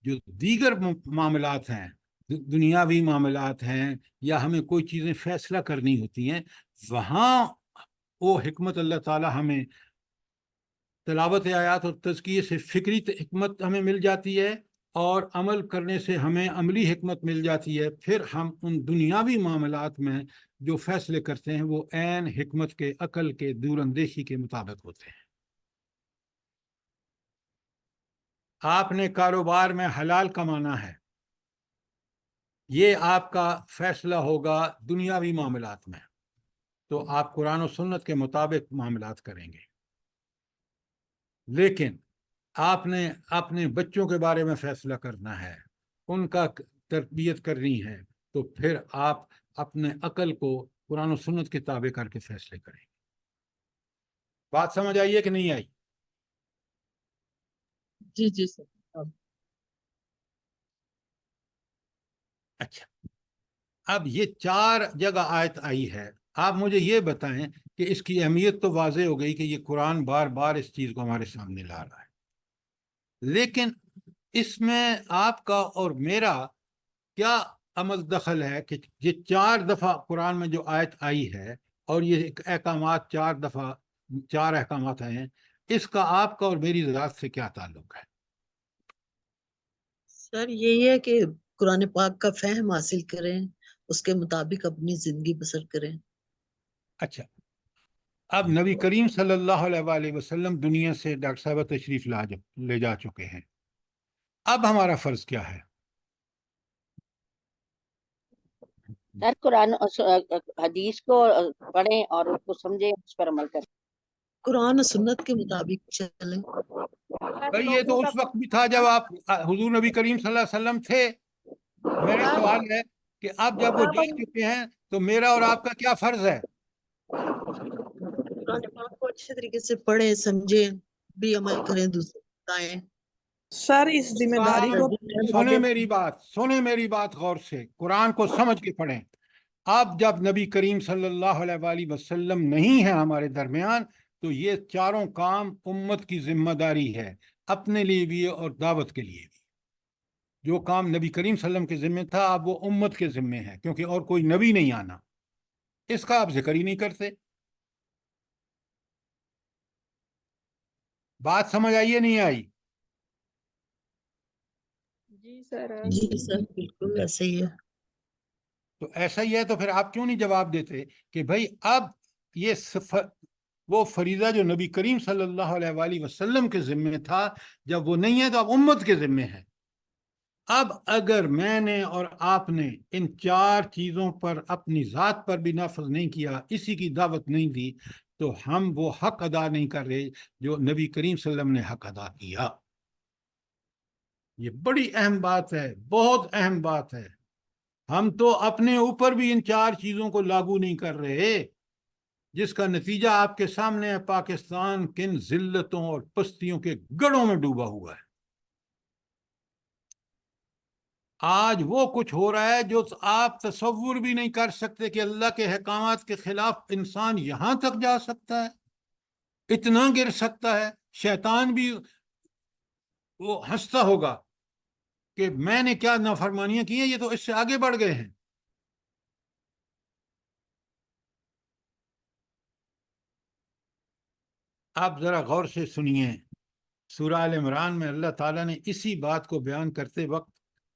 جو دیگر معاملات ہیں، دنیاوی معاملات ہیں، یا ہمیں کوئی چیزیں فیصلہ کرنی ہوتی ہیں، وہاں وہ حکمت اللہ تعالیٰ ہمیں تلاوت آیات اور تزکیے سے فکری حکمت ہمیں مل جاتی ہے، اور عمل کرنے سے ہمیں عملی حکمت مل جاتی ہے۔ پھر ہم ان دنیاوی معاملات میں جو فیصلے کرتے ہیں وہ عین حکمت کے، عقل کے، دور اندیشی کے مطابق ہوتے ہیں۔ آپ نے کاروبار میں حلال کمانا ہے، یہ آپ کا فیصلہ ہوگا دنیاوی معاملات میں، تو آپ قرآن و سنت کے مطابق معاملات کریں گے۔ لیکن آپ نے اپنے بچوں کے بارے میں فیصلہ کرنا ہے، ان کا تربیت کرنی ہے، تو پھر آپ اپنے عقل کو قرآن و سنت کے تابع کر کے فیصلے کریں گے۔ بات سمجھ آئیے کہ نہیں آئی؟ جی جی سر۔ اچھا، اب یہ 4 جگہ آیت آئی ہے، آپ مجھے یہ بتائیں کہ اس کی اہمیت تو واضح ہو گئی کہ یہ قرآن بار بار اس چیز کو ہمارے سامنے لا رہا ہے، لیکن اس میں آپ کا اور میرا کیا عمل دخل ہے کہ یہ 4 دفعہ قرآن میں جو آیت آئی ہے اور یہ احکامات 4 احکامات آئے ہیں، اس کا آپ کا اور میری ذات سے کیا تعلق ہے؟ سر یہی ہے کہ قرآن پاک کا فہم حاصل کریں، اس کے مطابق اپنی زندگی بسر کریں۔ اچھا، اب نبی کریم صلی اللہ علیہ وآلہ وسلم دنیا سے ڈاکٹر صاحبہ تشریف لے جا چکے ہیں، اب ہمارا فرض کیا ہے؟ سر قرآن حدیث کو پڑھیں اور اس کو سمجھیں، اس پر عمل کریں۔ قرآن و سنت کے مطابق چلیں۔ بھئی یہ تو اس وقت بھی تھا جب آپ حضور نبی کریم صلی اللہ علیہ وسلم تھے۔ میرا سوال ہے کہ اب جب وہ جا چکے ہیں تو میرا اور آپ کا کیا فرض ہے؟ قرآن پاک کو اچھے طریقے سے پڑھیں، سمجھیں، بھی عمل کریں، دوسرے بتائیں۔ سر اس ذمہ داری کو سنیں میری بات غور سے، قرآن کو سمجھ کے پڑھیں۔ اب جب نبی کریم صلی اللہ علیہ وآلہ وسلم نہیں ہے ہمارے درمیان، تو یہ 4 کام امت کی ذمہ داری ہے، اپنے لیے بھی اور دعوت کے لیے بھی۔ جو کام نبی کریم صلی اللہ علیہ وسلم کے ذمہ تھا اب وہ امت کے ذمہ ہے، کیونکہ اور کوئی نبی نہیں آنا، اس کا آپ ذکر ہی نہیں کرتے۔ بات سمجھ آئیے نہیں آئی؟ جی سر۔ جی سر بالکل ایسا ہی ہے۔ تو ایسا ہی ہے تو پھر آپ کیوں نہیں جواب دیتے کہ بھائی اب یہ وہ فریضہ جو نبی کریم صلی اللہ علیہ وآلہ وسلم کے ذمہ تھا، جب وہ نہیں ہے تو اب امت کے ذمہ ہے۔ اب اگر میں نے اور آپ نے ان 4 چیزوں پر اپنی ذات پر بھی نافذ نہیں کیا، اسی کی دعوت نہیں دی، تو ہم وہ حق ادا نہیں کر رہے جو نبی کریم صلی اللہ علیہ وسلم نے حق ادا کیا۔ یہ بڑی اہم بات ہے، بہت اہم بات ہے۔ ہم تو اپنے اوپر بھی ان 4 چیزوں کو لاگو نہیں کر رہے، جس کا نتیجہ آپ کے سامنے ہے۔ پاکستان کن ذلتوں اور پستیوں کے گڑھوں میں ڈوبا ہوا ہے۔ آج وہ کچھ ہو رہا ہے جو آپ تصور بھی نہیں کر سکتے کہ اللہ کے احکامات کے خلاف انسان یہاں تک جا سکتا ہے، اتنا گر سکتا ہے۔ شیطان بھی وہ ہنستا ہوگا کہ میں نے کیا نافرمانیاں کی ہیں، یہ تو اس سے آگے بڑھ گئے ہیں۔ آپ ذرا غور سے سنیے، سورہ آل عمران میں اللہ تعالیٰ نے اسی بات کو بیان کرتے وقت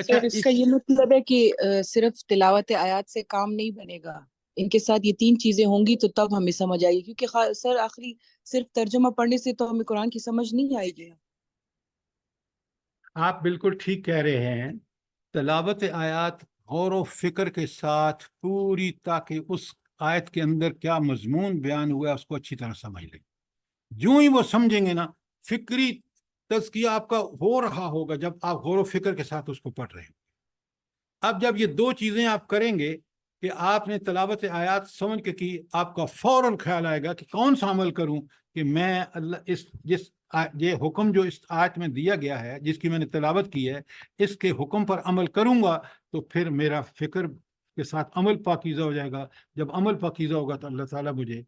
اچھا سر اس کا یہ مطلب ہے کہ صرف تلاوت آیات سے کام نہیں بنے گا، ان کے ساتھ یہ تین چیزیں ہوں گی تو تب ہمیں سمجھ آئے گی، کیونکہ سر آخری صرف ترجمہ پڑھنے سے تو ہمیں قرآن کی سمجھ نہیں آئے گی۔ آپ بالکل ٹھیک کہہ رہے ہیں، تلاوت آیات غور و فکر کے ساتھ پوری، تاکہ اس آیت کے اندر کیا مضمون بیان ہوا ہے اس کو اچھی طرح سمجھ لیں۔ جو ہی وہ سمجھیں گے نا، فکری تزکیہ آپ کا ہو رہا ہوگا جب آپ غور و فکر کے ساتھ اس کو پڑھ رہے ہیں۔ اب جب یہ دو چیزیں آپ کریں گے کہ آپ نے تلاوت آیات سمجھ کے کی، آپ کا فوراً خیال آئے گا کہ کون سا عمل کروں کہ میں اللہ یہ حکم جو اس آیت میں دیا گیا ہے، جس کی میں نے تلاوت کی ہے، اس کے حکم پر عمل کروں گا تو پھر میرا فکر کے ساتھ عمل پاکیزہ ہو جائے گا۔ جب عمل پاکیزہ ہوگا تو اللہ تعالیٰ مجھے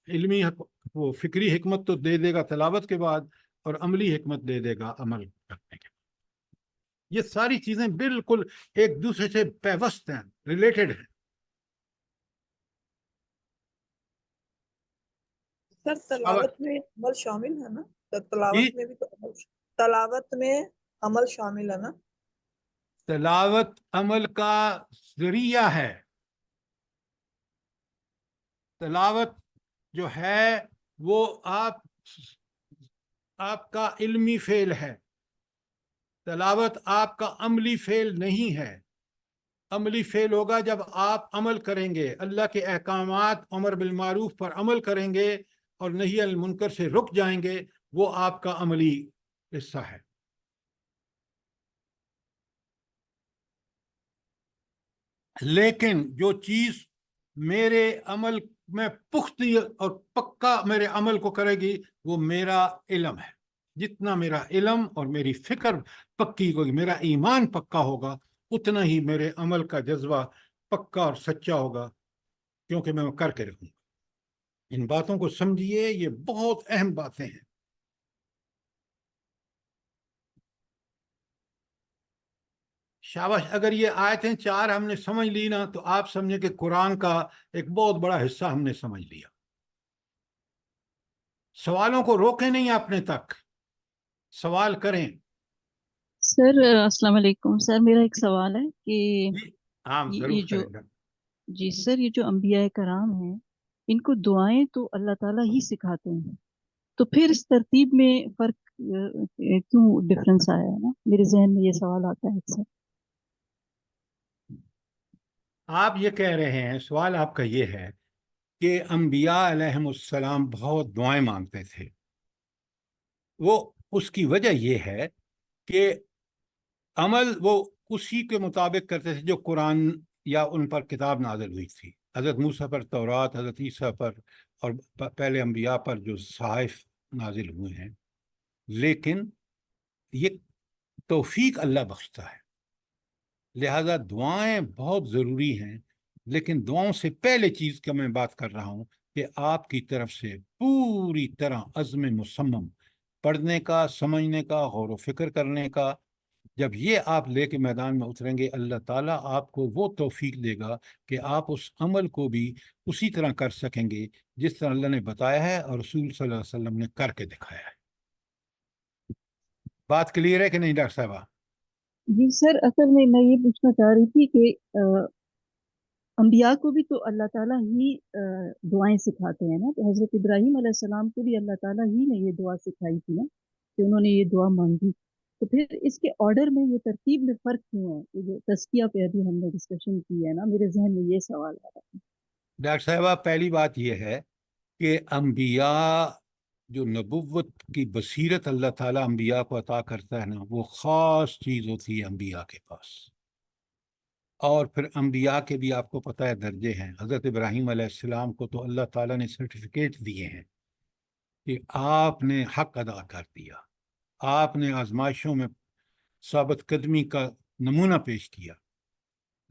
علمی وہ فکری حکمت تو دے دے گا تلاوت کے بعد، اور عملی حکمت دے دے گا عمل کرنے کے بعد۔ یہ ساری چیزیں بالکل ایک دوسرے سے پیوست ہیں، ریلیٹڈ ہیں۔ سر تلاوت میں عمل شامل ہے نا؟ جی، تلاوت میں بھی تو تلاوت میں عمل شامل ہے نا؟ تلاوت عمل کا ذریعہ ہے۔ تلاوت جو ہے وہ آپ کا علمی فعل ہے، تلاوت آپ کا عملی فعل نہیں ہے۔ عملی فعل ہوگا جب آپ عمل کریں گے، اللہ کے احکامات، امر بالمعروف پر عمل کریں گے اور نہی عن المنکر سے رک جائیں گے، وہ آپ کا عملی حصہ ہے۔ لیکن جو چیز میرے عمل میں پختی اور پکا میرے عمل کو کرے گی، وہ میرا علم ہے۔ جتنا میرا علم اور میری فکر پکی ہوگی، میرا ایمان پکا ہوگا، اتنا ہی میرے عمل کا جذبہ پکا اور سچا ہوگا، کیونکہ میں کر کے رہوں گا۔ ان باتوں کو سمجھیے، یہ بہت اہم باتیں ہیں۔ شاباش، اگر یہ آیتیں چار ہم نے سمجھ لی نا تو آپ سمجھیں کہ قرآن کا ایک بہت بڑا حصہ ہم نے سمجھ لیا۔ سوالوں کو روکیں نہیں اپنے تک، سوال کریں۔ سر السلام علیکم سر، میرا ایک سوال ہے کہ ہاں ضرور یہ جو کریں گا۔ جی سر، یہ جو انبیاء کرام ہیں، ان کو دعائیں تو اللہ تعالیٰ ہی سکھاتے ہیں، تو پھر اس ترتیب میں فرق کیوں ڈفرنس آیا ہے نا؟ میرے ذہن میں یہ سوال آتا ہے اکثر۔ آپ یہ کہہ رہے ہیں، سوال آپ کا یہ ہے کہ انبیاء علیہم السلام بہت دعائیں مانگتے تھے۔ وہ اس کی وجہ یہ ہے کہ عمل وہ اسی کے مطابق کرتے تھے جو قرآن یا ان پر کتاب نازل ہوئی تھی۔ حضرت موسیٰ پر تورات، حضرت عیسیٰ پر اور پہلے انبیاء پر جو صحائف نازل ہوئے ہیں۔ لیکن یہ توفیق اللہ بخشتا ہے، لہذا دعائیں بہت ضروری ہیں، لیکن دعاؤں سے پہلے چیز کا میں بات کر رہا ہوں کہ آپ کی طرف سے پوری طرح عزم مصمم پڑھنے کا، سمجھنے کا، غور و فکر کرنے کا، جب یہ آپ لے کے میدان میں اتریں گے، اللہ تعالیٰ آپ کو وہ توفیق دے گا کہ آپ اس عمل کو بھی اسی طرح کر سکیں گے جس طرح اللہ نے بتایا ہے اور رسول صلی اللہ علیہ وسلم نے کر کے دکھایا ہے۔ بات کلیئر ہے کہ نہیں ڈاکٹر صاحبہ؟ جی سر، اصل میں یہ پوچھنا چاہ رہی تھی کہ انبیاء کو بھی تو اللہ تعالیٰ ہی دعائیں سکھاتے ہیں نا، تو حضرت ابراہیم علیہ السلام کو بھی اللہ تعالیٰ ہی نے یہ دعا سکھائی تھی نا، کہ انہوں نے یہ دعا مانگی، تو پھر اس کے آرڈر میں، یہ ترتیب میں فرق کیوں ہے؟ یہ جو تزکیہ پہ ابھی ہم نے ڈسکشن کی ہے نا، میرے ذہن میں یہ سوال آ رہا ہے۔ ڈاکٹر صاحبہ، پہلی بات یہ ہے کہ انبیاء جو نبوت کی بصیرت اللہ تعالیٰ انبیاء کو عطا کرتا ہے نا، وہ خاص چیز ہوتی ہے انبیاء کے پاس۔ اور پھر انبیاء کے بھی آپ کو پتہ ہے درجے ہیں۔ حضرت ابراہیم علیہ السلام کو تو اللہ تعالیٰ نے سرٹیفکیٹ دیے ہیں کہ آپ نے حق ادا کر دیا، آپ نے آزمائشوں میں ثابت قدمی کا نمونہ پیش کیا،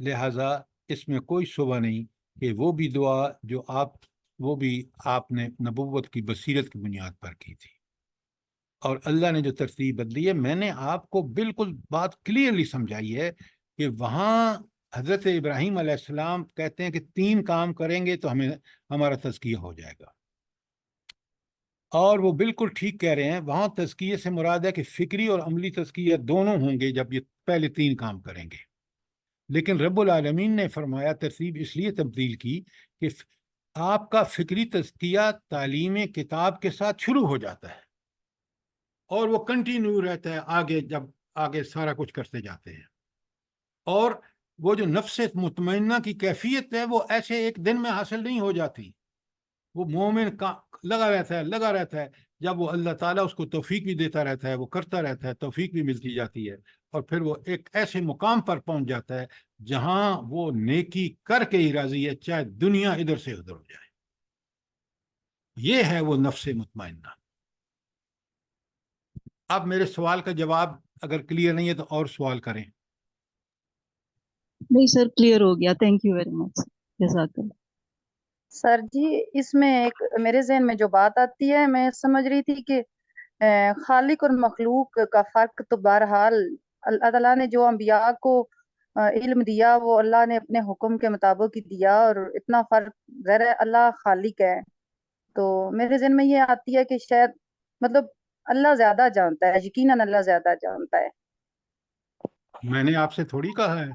لہذا اس میں کوئی شبہ نہیں کہ وہ بھی دعا جو آپ نے نبوت کی بصیرت کی بنیاد پر کی تھی، اور اللہ نے جو ترتیب بدلی ہے، میں نے آپ کو بالکل بات کلیئرلی سمجھائی ہے کہ وہاں حضرت ابراہیم علیہ السلام کہتے ہیں کہ 3 کام کریں گے تو ہمارا تزکیہ ہو جائے گا۔ اور وہ بالکل ٹھیک کہہ رہے ہیں، وہاں تزکیے سے مراد ہے کہ فکری اور عملی تزکیہ دونوں ہوں گے جب یہ پہلے 3 کام کریں گے۔ لیکن رب العالمین نے فرمایا ترتیب اس لیے تبدیل کی کہ آپ کا فکری تزکیہ تعلیم کتاب کے ساتھ شروع ہو جاتا ہے اور وہ کنٹینیو رہتا ہے آگے، جب آگے سارا کچھ کرتے جاتے ہیں۔ اور وہ جو نفس مطمئنہ کی کیفیت ہے وہ ایسے ایک دن میں حاصل نہیں ہو جاتی، وہ مومن کا لگا رہتا ہے، جب وہ اللہ تعالیٰ اس کو توفیق بھی دیتا رہتا ہے، وہ کرتا رہتا ہے، توفیق بھی ملتی جاتی ہے، اور پھر وہ ایک ایسے مقام پر پہنچ جاتا ہے جہاں وہ نیکی کر کے ہی راضی ہے، چاہے دنیا ادھر سے ادھر ہو جائے۔ یہ ہے وہ نفس مطمئنہ۔ اب میرے سوال کا جواب اگر کلیئر نہیں ہے تو اور سوال کریں۔ نہیں سر، کلیئر ہو گیا، تھینک یو ویری مچ، جزاک اللہ۔ سر جی اس میں ایک میرے ذہن میں جو بات آتی ہے، میں سمجھ رہی تھی کہ خالق اور مخلوق کا فرق تو بہرحال اللہ تعالیٰ نے جو انبیاء کو علم دیا وہ اللہ نے اپنے حکم کے مطابق ہی دیا، اور اتنا فرق ظاہر ہے اللہ خالق ہے، تو میرے ذہن میں یہ آتی ہے کہ شاید مطلب اللہ زیادہ جانتا ہے، یقیناً اللہ زیادہ جانتا ہے۔ میں نے آپ سے تھوڑی کہا ہے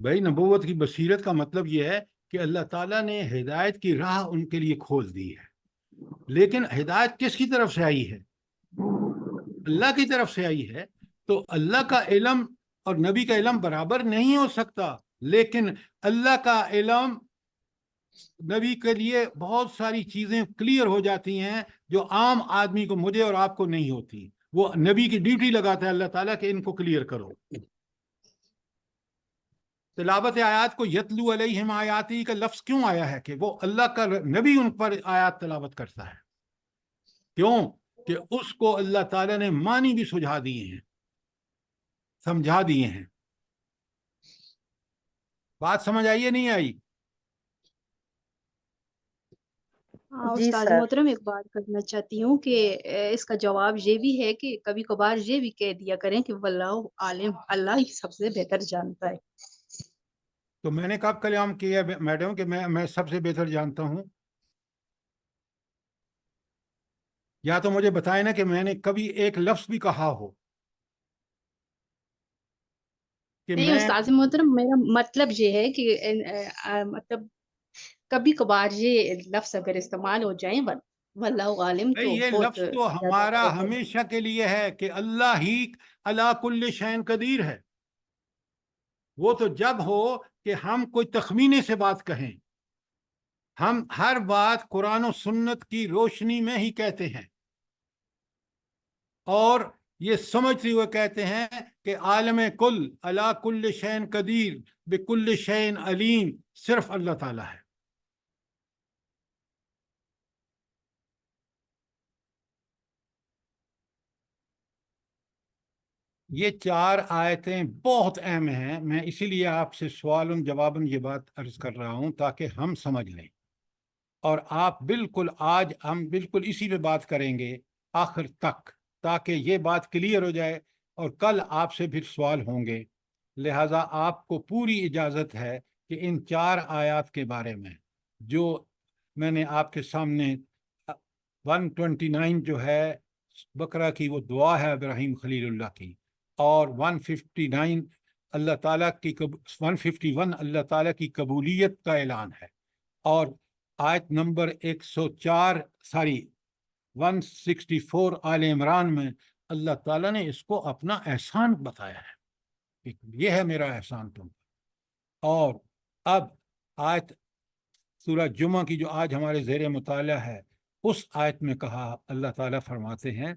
بھائی، نبوت کی بصیرت کا مطلب یہ ہے کہ اللہ تعالیٰ نے ہدایت کی راہ ان کے لیے کھول دی ہے، لیکن ہدایت کس کی طرف سے آئی ہے؟ اللہ کی طرف سے آئی ہے، تو اللہ کا علم اور نبی کا علم برابر نہیں ہو سکتا، لیکن اللہ کا علم نبی کے لیے بہت ساری چیزیں کلیئر ہو جاتی ہیں جو عام آدمی کو، مجھے اور آپ کو نہیں ہوتی۔ وہ نبی کی ڈیوٹی لگاتا ہے اللہ تعالیٰ کہ ان کو کلیئر کرو۔ تلاوت آیات کو یتلو علیہم آیاتی کا لفظ کیوں آیا ہے کہ وہ اللہ کا نبی ان پر آیات تلاوت کرتا ہے؟ کیوں کہ اس کو اللہ تعالیٰ نے معنی بھی سجھا دیے ہیں، سمجھا دیے ہیں۔ بات سمجھ آئی ہے نہیں آئی؟ جی استاد سر محترم، ایک بات کرنا چاہتی ہوں کہ اس کا جواب یہ بھی ہے کہ کبھی کبھار یہ بھی کہہ دیا کریں کہ واللہ عالم، اللہ ہی سب سے بہتر جانتا ہے۔ تو میں نے کب کلام کیا میڈم کہ میں سب سے بہتر جانتا ہوں؟ یا تو مجھے بتائیں نا کہ میں نے کبھی ایک لفظ بھی کہا ہو کہ نہیں میں استاد محترم، میرا مطلب یہ ہے کہ مطلب کبھی کبھار یہ لفظ اگر استعمال ہو جائیں واللہ عالم تو یہ بہت لفظ تو زیادہ ہمارا بہتر ہے۔ ہمیشہ کے لیے ہے کہ اللہ ہی علی کل شیء قدیر ہے۔ وہ تو جب ہو کہ ہم کوئی تخمینے سے بات کہیں، ہم ہر بات قرآن و سنت کی روشنی میں ہی کہتے ہیں، اور یہ سمجھتے ہوئے کہتے ہیں کہ عالم کل علی کل شیء قدیر بکل شیء علیم صرف اللہ تعالیٰ ہے۔ یہ 4 آیتیں بہت اہم ہیں، میں اسی لیے آپ سے سوالن جواباً یہ بات عرض کر رہا ہوں تاکہ ہم سمجھ لیں، اور آپ بالکل آج ہم بالکل اسی پہ بات کریں گے آخر تک تاکہ یہ بات کلیئر ہو جائے، اور کل آپ سے پھر سوال ہوں گے۔ لہٰذا آپ کو پوری اجازت ہے کہ ان 4 آیات کے بارے میں جو میں نے آپ کے سامنے 129 جو ہے بقرہ کی وہ دعا ہے ابراہیم خلیل اللہ کی، اور 159 اللہ تعالیٰ کی 151 اللہ تعالیٰ کی قبولیت کا اعلان ہے، اور آیت نمبر 164 آل عمران میں اللہ تعالیٰ نے اس کو اپنا احسان بتایا ہے کہ یہ ہے میرا احسان تم پر۔ اور اب آیت سورہ جمعہ کی جو آج ہمارے زیر مطالعہ ہے، اس آیت میں کہا اللہ تعالیٰ فرماتے ہیں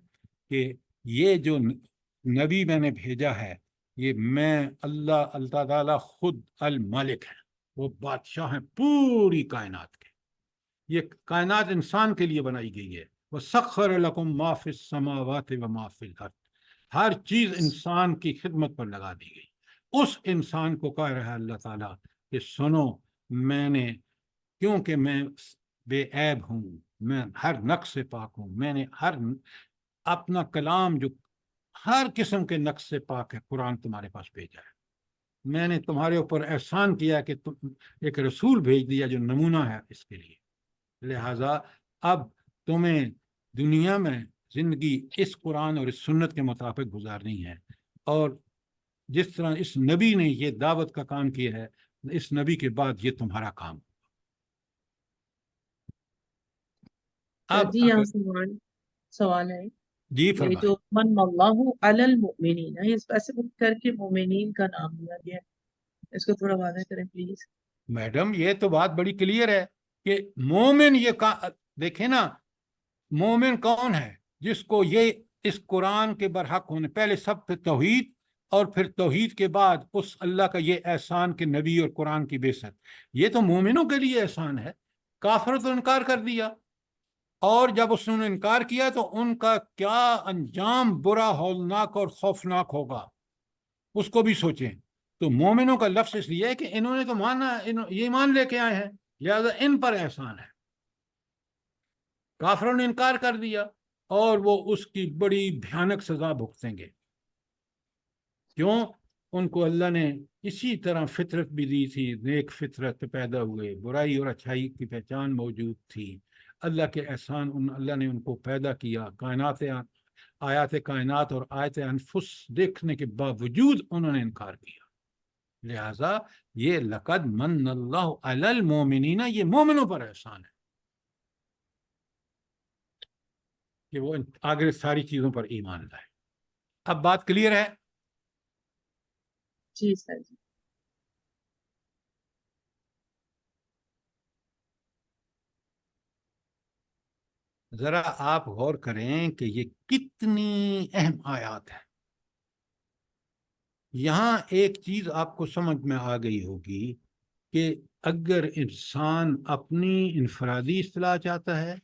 کہ یہ جو نبی میں نے بھیجا ہے، یہ میں اللہ تعالیٰ خود الملک ہے، وہ بادشاہ ہیں پوری کائنات کے۔ یہ کائنات انسان کے لیے بنائی گئی ہے، وَسَخَّرَ لَكُم مَا فِي السَّمَاوَاتِ وَمَا فِي الْأَرْضِ، ہر چیز انسان کی خدمت پر لگا دی گئی۔ اس انسان کو کہہ رہا ہے اللہ تعالیٰ کہ سنو، میں نے، کیونکہ میں بے عیب ہوں، میں ہر نقص سے پاک ہوں، میں نے اپنا کلام جو ہر قسم کے نقص سے پاک ہے، قرآن تمہارے پاس بھیجا ہے۔ میں نے تمہارے اوپر احسان کیا کہ تم ایک رسول بھیج دیا جو نمونہ ہے اس کے لیے، لہٰذا اب تمہیں دنیا میں زندگی اس قرآن اور اس سنت کے مطابق گزارنی ہے، اور جس طرح اس نبی نے یہ دعوت کا کام کیا ہے، اس نبی کے بعد یہ تمہارا کام۔ اب جی یہاں سوال ہے، جی یہ فرمائیں۔ جو من اللہ علی المؤمنین ہے، اس اسپیسیفک کر کے مومنین کا نام لیا گیا ہے، اس کو تھوڑا واضح کریں پلیز۔ میڈم یہ تو بات بڑی کلیئر ہے کہ مومن دیکھیں نا، مومن کون ہے؟ جس کو یہ اس قرآن کے برحق ہونے، پہلے سب پہ توحید، اور پھر توحید کے بعد اس اللہ کا یہ احسان کہ نبی اور قرآن کی بعثت، یہ تو مومنوں کے لیے احسان ہے۔ کافر تو انکار کر دیا، اور جب اس نے انکار کیا تو ان کا کیا انجام برا، ہولناک اور خوفناک ہوگا، اس کو بھی سوچیں۔ تو مومنوں کا لفظ اس لیے ہے کہ انہوں نے تو مانا، یہ ایمان لے کے آئے ہیں، لہذا ان پر احسان ہے۔ کافروں نے انکار کر دیا اور وہ اس کی بڑی بھیانک سزا بھگتیں گے۔ کیوں؟ ان کو اللہ نے اسی طرح فطرت بھی دی تھی، نیک فطرت پیدا ہوئے، برائی اور اچھائی کی پہچان موجود تھی، اللہ کے احسان، اللہ نے ان کو پیدا کیا، آیات کائنات اور آیت انفس دیکھنے کے باوجود انہوں نے انکار کیا۔ لہذا یہ لقد من اللہ علی المومنین، یہ مومنوں پر احسان ہے کہ وہ آگے ساری چیزوں پر ایمان لائے۔ اب بات کلیئر ہے؟ جی سر جی۔ ذرا آپ غور کریں کہ یہ کتنی اہم آیات ہے۔ یہاں ایک چیز آپ کو سمجھ میں آ گئی ہوگی کہ اگر انسان اپنی انفرادی اصلاح چاہتا ہے،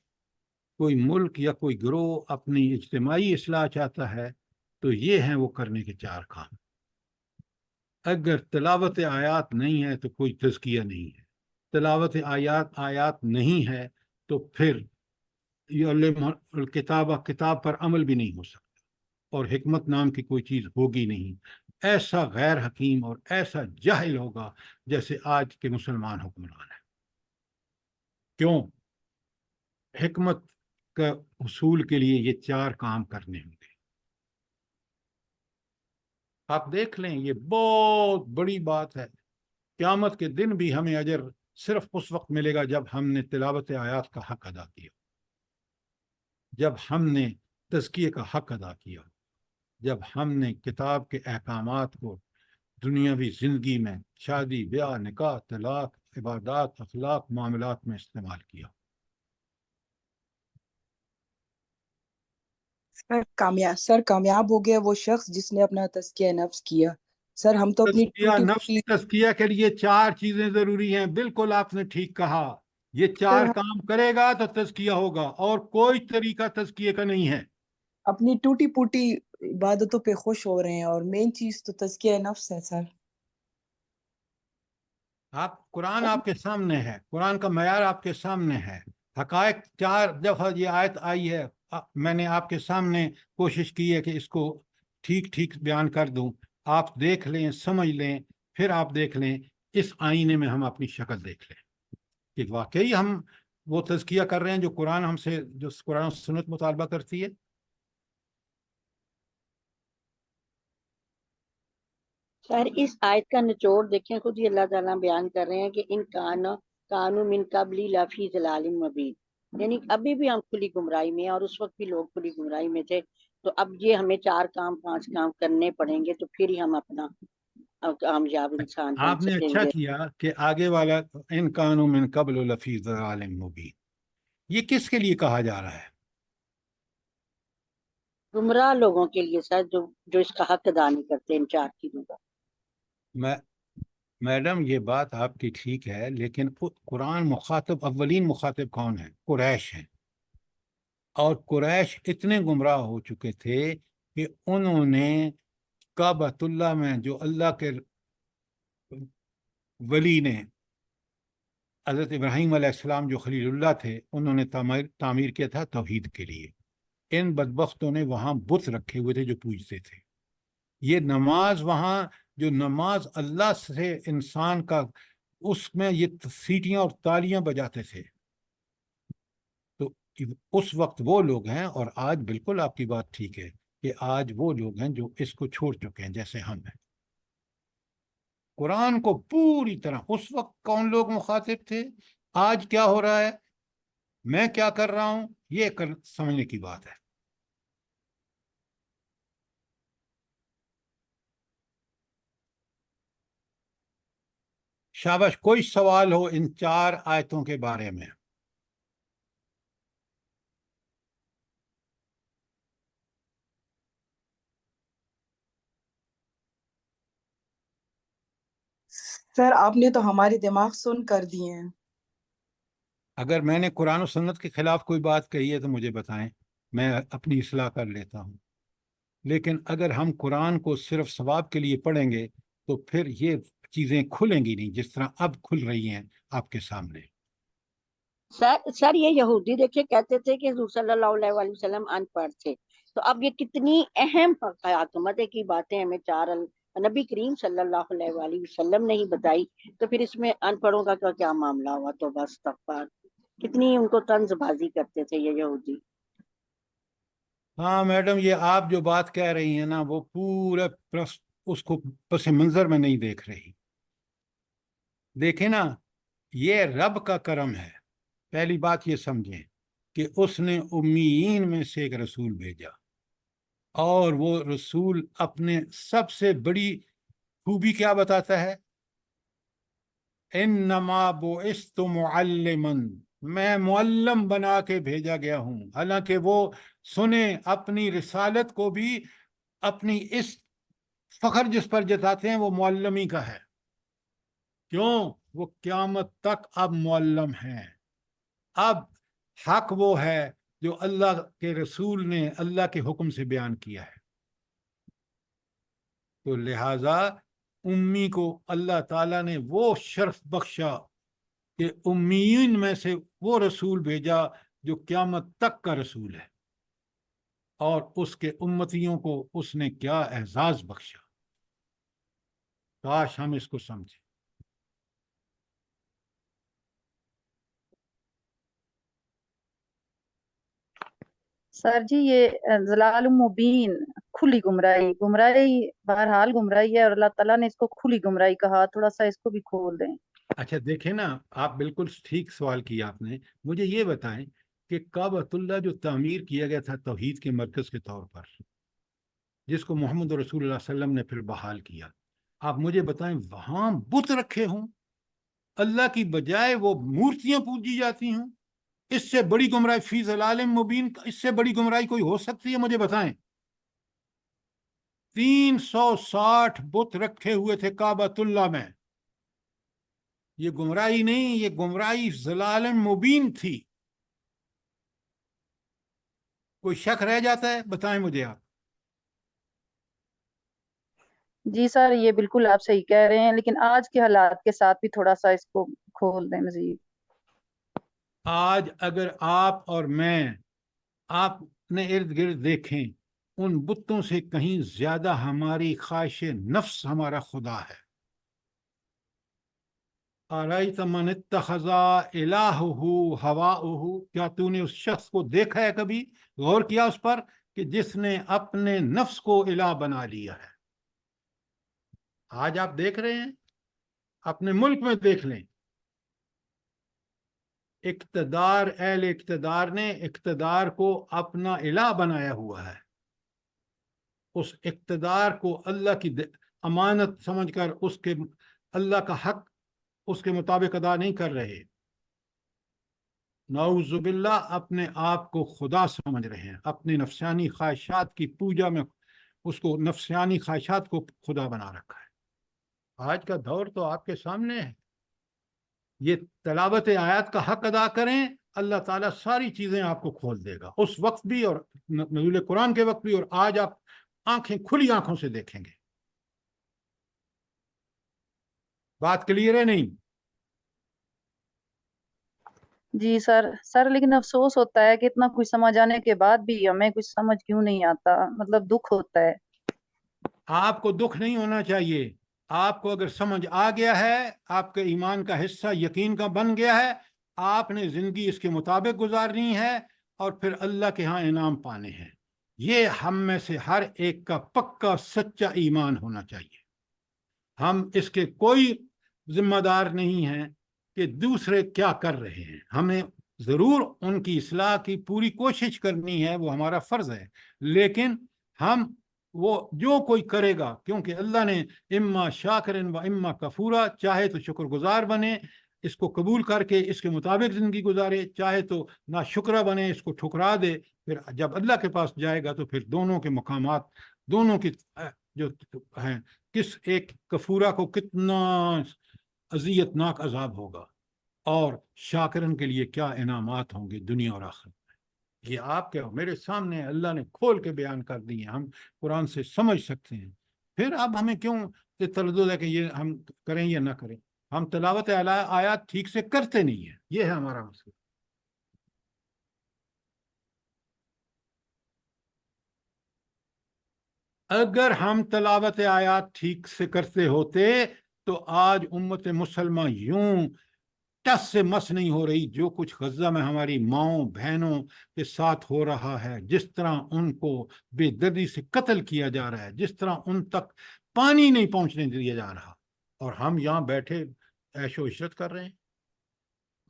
کوئی ملک یا کوئی گروہ اپنی اجتماعی اصلاح چاہتا ہے، تو یہ ہیں وہ کرنے کے 4 کام۔ اگر تلاوت آیات نہیں ہے تو کوئی تزکیہ نہیں ہے، تلاوت آیات نہیں ہے تو پھر کتاب پر عمل بھی نہیں ہو سکتا، اور حکمت نام کی کوئی چیز ہوگی نہیں۔ ایسا غیر حکیم اور ایسا جاہل ہوگا جیسے آج کے مسلمان حکمران ہیں۔ کیوں؟ حکمت کا حصول کے لیے یہ 4 کام کرنے ہوں گے۔ آپ دیکھ لیں، یہ بہت بڑی بات ہے۔ قیامت کے دن بھی ہمیں اجر صرف اس وقت ملے گا جب ہم نے تلاوت آیات کا حق ادا کیا، جب ہم نے تزکیے کا حق ادا کیا، جب ہم نے کتاب کے احکامات کو دنیاوی زندگی میں، شادی، بیاہ، نکاح، طلاق، عبادات، اخلاق، معاملات میں استعمال کیا۔ سر کامیاب ہو گیا وہ شخص جس نے اپنا تزکیہ نفس کیا۔ سر ہم تو اپنی تزکیہ نفس، تزکیہ کے لیے 4 چیزیں ضروری ہیں۔ بالکل آپ نے ٹھیک کہا، یہ 4 کام کرے گا تو تزکیہ ہوگا، اور کوئی طریقہ تزکیے کا نہیں ہے۔ اپنی ٹوٹی پوٹی عبادتوں پہ خوش ہو رہے ہیں، اور مین چیز تو تزکیہ نفس ہے سر۔ قرآن آپ کے سامنے ہے، قرآن کا معیار آپ کے سامنے ہے، حقائق 4 دفعہ یہ آیت آئی ہے، میں نے آپ کے سامنے کوشش کی ہے کہ اس کو ٹھیک ٹھیک بیان کر دوں، آپ دیکھ لیں، سمجھ لیں، پھر آپ دیکھ لیں، اس آئینے میں ہم اپنی شکل دیکھ لیں کہ واقعی ہم وہ تزکیہ کر رہے ہیں جو قرآن ہم سے، جو قرآن سنت مطالبہ کرتی ہے۔ سر اس آیت کا نچوڑ دیکھیں، خود ہی اللہ تعالیٰ بیان کر رہے ہیں کہ ان کانو من قبلی لفی ضلال مبین، یعنی ابھی بھی ہم کھلی گمراہی میں ہیں، اور اس وقت بھی لوگ کھلی گمراہی میں تھے۔ تو اب یہ ہمیں 4 کام 5 کام کرنے پڑیں گے، تو پھر ہی ہم اپنا کامیاب انسان بن آپ نے سکیں اچھا گے۔ کیا کہ آگے والا ان کانوا من قبل لفی ضلال مبین، یہ کس کے لیے کہا جا رہا ہے؟ گمراہ لوگوں کے لیے سر، جو اس کا حق ادا نہیں کرتے ان 4 چیزوں کا۔ میڈم یہ بات آپ کی ٹھیک ہے، لیکن قرآن مخاطب، اولین مخاطب کون ہے؟ قریش ہیں، اور قریش اتنے گمراہ ہو چکے تھے کہ انہوں نے کعبۃ اللہ میں، جو اللہ کے ولی نے، حضرت ابراہیم علیہ السلام جو خلیل اللہ تھے، انہوں نے تعمیر کیا تھا توحید کے لیے۔ ان بدبختوں نے وہاں بت رکھے ہوئے تھے جو پوجتے تھے۔ یہ نماز، وہاں جو نماز اللہ سے انسان کا، اس میں یہ سیٹیاں اور تالیاں بجاتے تھے، تو اس وقت وہ لوگ ہیں، اور آج بالکل آپ کی بات ٹھیک ہے کہ آج وہ لوگ ہیں جو اس کو چھوڑ چکے ہیں، جیسے ہم ہیں۔ قرآن کو پوری طرح، اس وقت کون لوگ مخاطب تھے، آج کیا ہو رہا ہے، میں کیا کر رہا ہوں، یہ سمجھنے کی بات ہے۔ شاباش، کوئی سوال ہو ان 4 آیتوں کے بارے میں؟ سر آپ نے تو ہمارے دماغ سن کر دیے ہیں۔ اگر میں نے قرآن و سنت کے خلاف کوئی بات کہی ہے تو مجھے بتائیں، میں اپنی اصلاح کر لیتا ہوں۔ لیکن اگر ہم قرآن کو صرف ثواب کے لیے پڑھیں گے تو پھر یہ چیزیں کھلیں گی نہیں جس طرح اب کھل رہی ہیں آپ کے سامنے۔ سر یہ یہودی دیکھے کہتے تھے کہ حضور صلی اللہ علیہ وآلہ وسلم ان پڑھ تھے، تو اب یہ کتنی اہم حکمت کی باتیں ہمیں 4 نبی کریم صلی اللہ علیہ وآلہ وسلم نے ہی بتائی، تو پھر اس میں ان پڑھوں کا کیا معاملہ ہوا؟ تو بس استغفار، کتنی ان کو طنز بازی کرتے تھے یہ یہودی۔ ہاں میڈم، یہ آپ جو بات کہہ رہی ہیں نا وہ پورا اس کو پس منظر میں نہیں دیکھ رہی۔ دیکھیں نا، یہ رب کا کرم ہے۔ پہلی بات یہ سمجھیں کہ اس نے امیین میں سے ایک رسول بھیجا، اور وہ رسول اپنے سب سے بڑی خوبی کیا بتاتا ہے؟ انما بعثت معلما، میں معلم بنا کے بھیجا گیا ہوں۔ حالانکہ وہ سنیں اپنی رسالت کو بھی، اپنی اس فخر جس پر جتاتے ہیں وہ معلمی کا ہے۔ کیوں؟ وہ قیامت تک اب معلم ہیں۔ اب حق وہ ہے جو اللہ کے رسول نے اللہ کے حکم سے بیان کیا ہے۔ تو لہذا امی کو اللہ تعالیٰ نے وہ شرف بخشا کہ امیین میں سے وہ رسول بھیجا جو قیامت تک کا رسول ہے، اور اس کے امتیوں کو اس نے کیا اعزاز بخشا۔ کاش ہم اس کو سمجھیں۔ سر جی یہ ضلال مبین، کھلی گمراہی بہرحال گمراہی ہے، اور اللہ تعالیٰ نے اس کو کھلی گمراہی کہا، تھوڑا سا اس کو بھی کھول دیں۔ اچھا دیکھیں نا، آپ بالکل ٹھیک سوال کیا آپ نے۔ مجھے یہ بتائیں کہ کعبۃ اللہ جو تعمیر کیا گیا تھا توحید کے مرکز کے طور پر، جس کو محمد رسول اللہ صلی اللہ علیہ وسلم نے پھر بحال کیا، آپ مجھے بتائیں وہاں بت رکھے ہوں، اللہ کی بجائے وہ مورتیاں پوجی جاتی ہوں، اس سے بڑی گمراہی فی ضلال مبین، اس سے بڑی گمراہی کوئی ہو سکتی ہے؟ مجھے بتائیں۔ 360 بت رکھے ہوئے تھے کعبۃ اللہ میں، یہ گمراہی نہیں، یہ گمراہی ضلال مبین تھی۔ کوئی شک رہ جاتا ہے؟ بتائیں مجھے آپ۔ جی سر یہ بالکل آپ صحیح کہہ رہے ہیں، لیکن آج کے حالات کے ساتھ بھی تھوڑا سا اس کو کھول دیں مزید۔ آج اگر آپ اور میں اپنے ارد گرد دیکھیں، ان بتوں سے کہیں زیادہ ہماری خواہش نفس ہمارا خدا ہے۔ أَرَأَيْتَ مَنِ اتَّخَذَ إِلَٰهَهُ هَوَاءَهُ، کیا تو نے اس شخص کو دیکھا ہے، کبھی غور کیا اس پر، کہ جس نے اپنے نفس کو الہ بنا لیا ہے؟ آج آپ دیکھ رہے ہیں، اپنے ملک میں دیکھ لیں، اہل اقتدار نے اقتدار کو اپنا الہ بنایا ہوا ہے۔ اس اقتدار کو اللہ کی امانت سمجھ کر اس کے اللہ کا حق اس کے مطابق ادا نہیں کر رہے، نعوذ باللہ اپنے آپ کو خدا سمجھ رہے ہیں، اپنی نفسانی خواہشات کی پوجا میں اس کو، نفسانی خواہشات کو خدا بنا رکھا ہے۔ آج کا دور تو آپ کے سامنے ہے۔ یہ تلاوت آیات کا حق ادا کریں، اللہ تعالیٰ ساری چیزیں آپ کو کھول دے گا، اس وقت بھی اور نزول قرآن کے وقت بھی، اور آج آپ آنکھیں کھلی آنکھوں سے دیکھیں گے۔ بات کلیئر ہے نہیں؟ جی سر لیکن افسوس ہوتا ہے کہ اتنا کچھ سمجھ آنے کے بعد بھی ہمیں کچھ سمجھ کیوں نہیں آتا، مطلب دکھ ہوتا ہے۔ آپ کو دکھ نہیں ہونا چاہیے۔ آپ کو اگر سمجھ آ گیا ہے، آپ کے ایمان کا حصہ یقین کا بن گیا ہے، آپ نے زندگی اس کے مطابق گزارنی ہے اور پھر اللہ کے ہاں انعام پانے ہیں۔ یہ ہم میں سے ہر ایک کا پکا سچا ایمان ہونا چاہیے۔ ہم اس کے کوئی ذمہ دار نہیں ہیں کہ دوسرے کیا کر رہے ہیں، ہمیں ضرور ان کی اصلاح کی پوری کوشش کرنی ہے، وہ ہمارا فرض ہے، لیکن ہم وہ جو کوئی کرے گا، کیونکہ اللہ نے اما شاکرن و اما کفورا، چاہے تو شکر گزار بنے اس کو قبول کر کے اس کے مطابق زندگی گزارے، چاہے تو نا شکرہ بنے اس کو ٹھکرا دے، پھر جب اللہ کے پاس جائے گا تو پھر دونوں کے مقامات، دونوں کی جو ہیں، کس ایک کفورہ کو کتنا اذیت ناک عذاب ہوگا اور شاکرن کے لیے کیا انعامات ہوں گے دنیا اور آخرت میں۔ یہ آپ کے میرے سامنے اللہ نے کھول کے بیان کر دی ہیں، ہم قرآن سے سمجھ سکتے ہیں۔ پھر اب ہمیں کیوں تردد ہے کہ یہ ہم کریں یا نہ کریں؟ ہم تلاوت آیات ٹھیک سے کرتے نہیں ہیں، یہ ہے ہمارا مسئلہ۔ اگر ہم تلاوت آیات ٹھیک سے کرتے ہوتے تو آج امت مسلمہ یوں ٹس سے مس نہیں ہو رہی۔ جو کچھ غزہ میں ہماری ماؤں بہنوں کے ساتھ ہو رہا ہے، جس طرح ان کو بے دردی سے قتل کیا جا رہا ہے، جس طرح ان تک پانی نہیں پہنچنے دیا جا رہا، اور ہم یہاں بیٹھے عیش و عشرت کر رہے ہیں،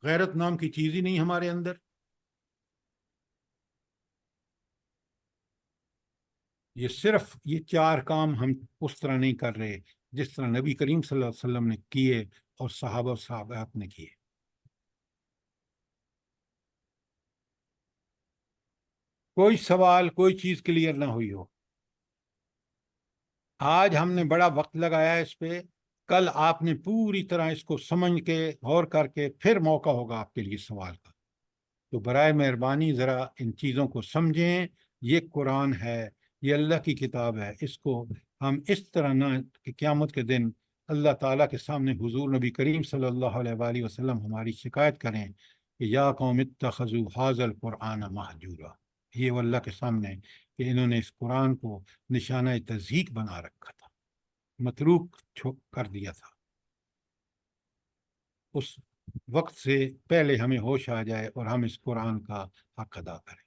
غیرت نام کی چیز ہی نہیں ہمارے اندر۔ یہ صرف یہ چار کام ہم اس طرح نہیں کر رہے جس طرح نبی کریم صلی اللہ علیہ وسلم نے کیے اور صحابہ و صحابات نے کیے۔ کوئی سوال، کوئی چیز کلیئر نہ ہوئی ہو؟ آج ہم نے بڑا وقت لگایا اس پہ، کل آپ نے پوری طرح اس کو سمجھ کے غور کر کے پھر موقع ہوگا آپ کے لیے سوال کا۔ تو برائے مہربانی ذرا ان چیزوں کو سمجھیں۔ یہ قرآن ہے، یہ اللہ کی کتاب ہے، اس کو ہم اس طرح نہ کہ قیامت کے دن اللہ تعالیٰ کے سامنے حضور نبی کریم صلی اللہ علیہ وآلہ وسلم ہماری شکایت کریں کہ یا قوم اتخذوا ھذا القرآن مہجورا، یہ وہ اللہ کے سامنے کہ انہوں نے اس قرآن کو نشانہ تضحیک بنا رکھا تھا، متروک کر دیا تھا۔ اس وقت سے پہلے ہمیں ہوش آ جائے اور ہم اس قرآن کا حق ادا کریں۔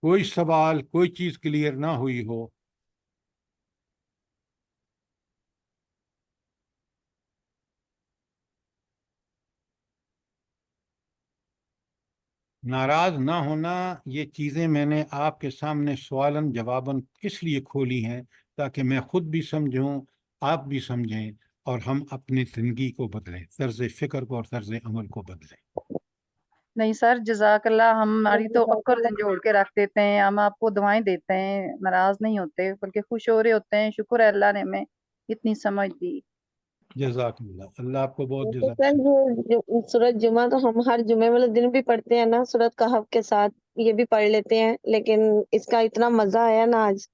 کوئی سوال، کوئی چیز کلیئر نہ ہوئی ہو؟ ناراض نہ ہونا، یہ چیزیں میں نے آپ کے سامنے سوالن جواباً اس لیے کھولی ہیں تاکہ میں خود بھی سمجھوں، آپ بھی سمجھیں، اور ہم اپنی زندگی کو بدلیں، طرز فکر کو اور طرز عمل کو بدلیں۔ نہیں سر، جزاک اللہ، ہماری تو اکر جھنجھوڑ کے رکھ دیتے ہیں، ہم آپ کو دعائیں دیتے ہیں، ناراض نہیں ہوتے بلکہ خوش ہو رہے ہوتے ہیں۔ شکر ہے اللہ نے ہمیں اتنی سمجھ دی۔ جزاک اللہ، اللہ آپ کو بہت ویسے جزاک۔ سر یہ سورۃ جمعہ تو ہم ہر جمعے والے دن بھی پڑھتے ہیں نا، سورۃ کہف کے ساتھ یہ بھی پڑھ لیتے ہیں، لیکن اس کا اتنا مزہ آیا نا آج،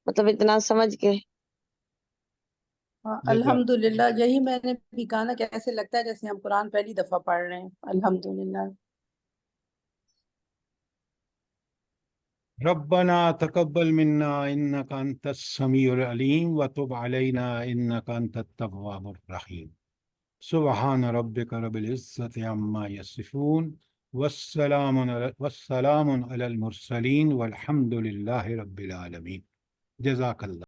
مطلب اتنا سمجھ کے۔ الحمدللہ، یہی میں نے بھی کہا نا کہ ایسے لگتا ہے جیسے ہم قرآن پہلی دفعہ پڑھ رہے ہیں۔ الحمدللہ۔ ربنا تقبل منا انك انت السميع العليم وتب علينا انك انت التواب الرحيم۔ سبحان ربك رب العزة عما يصفون والسلام على المرسلين والحمد لله رب العالمين۔ جزاک اللہ۔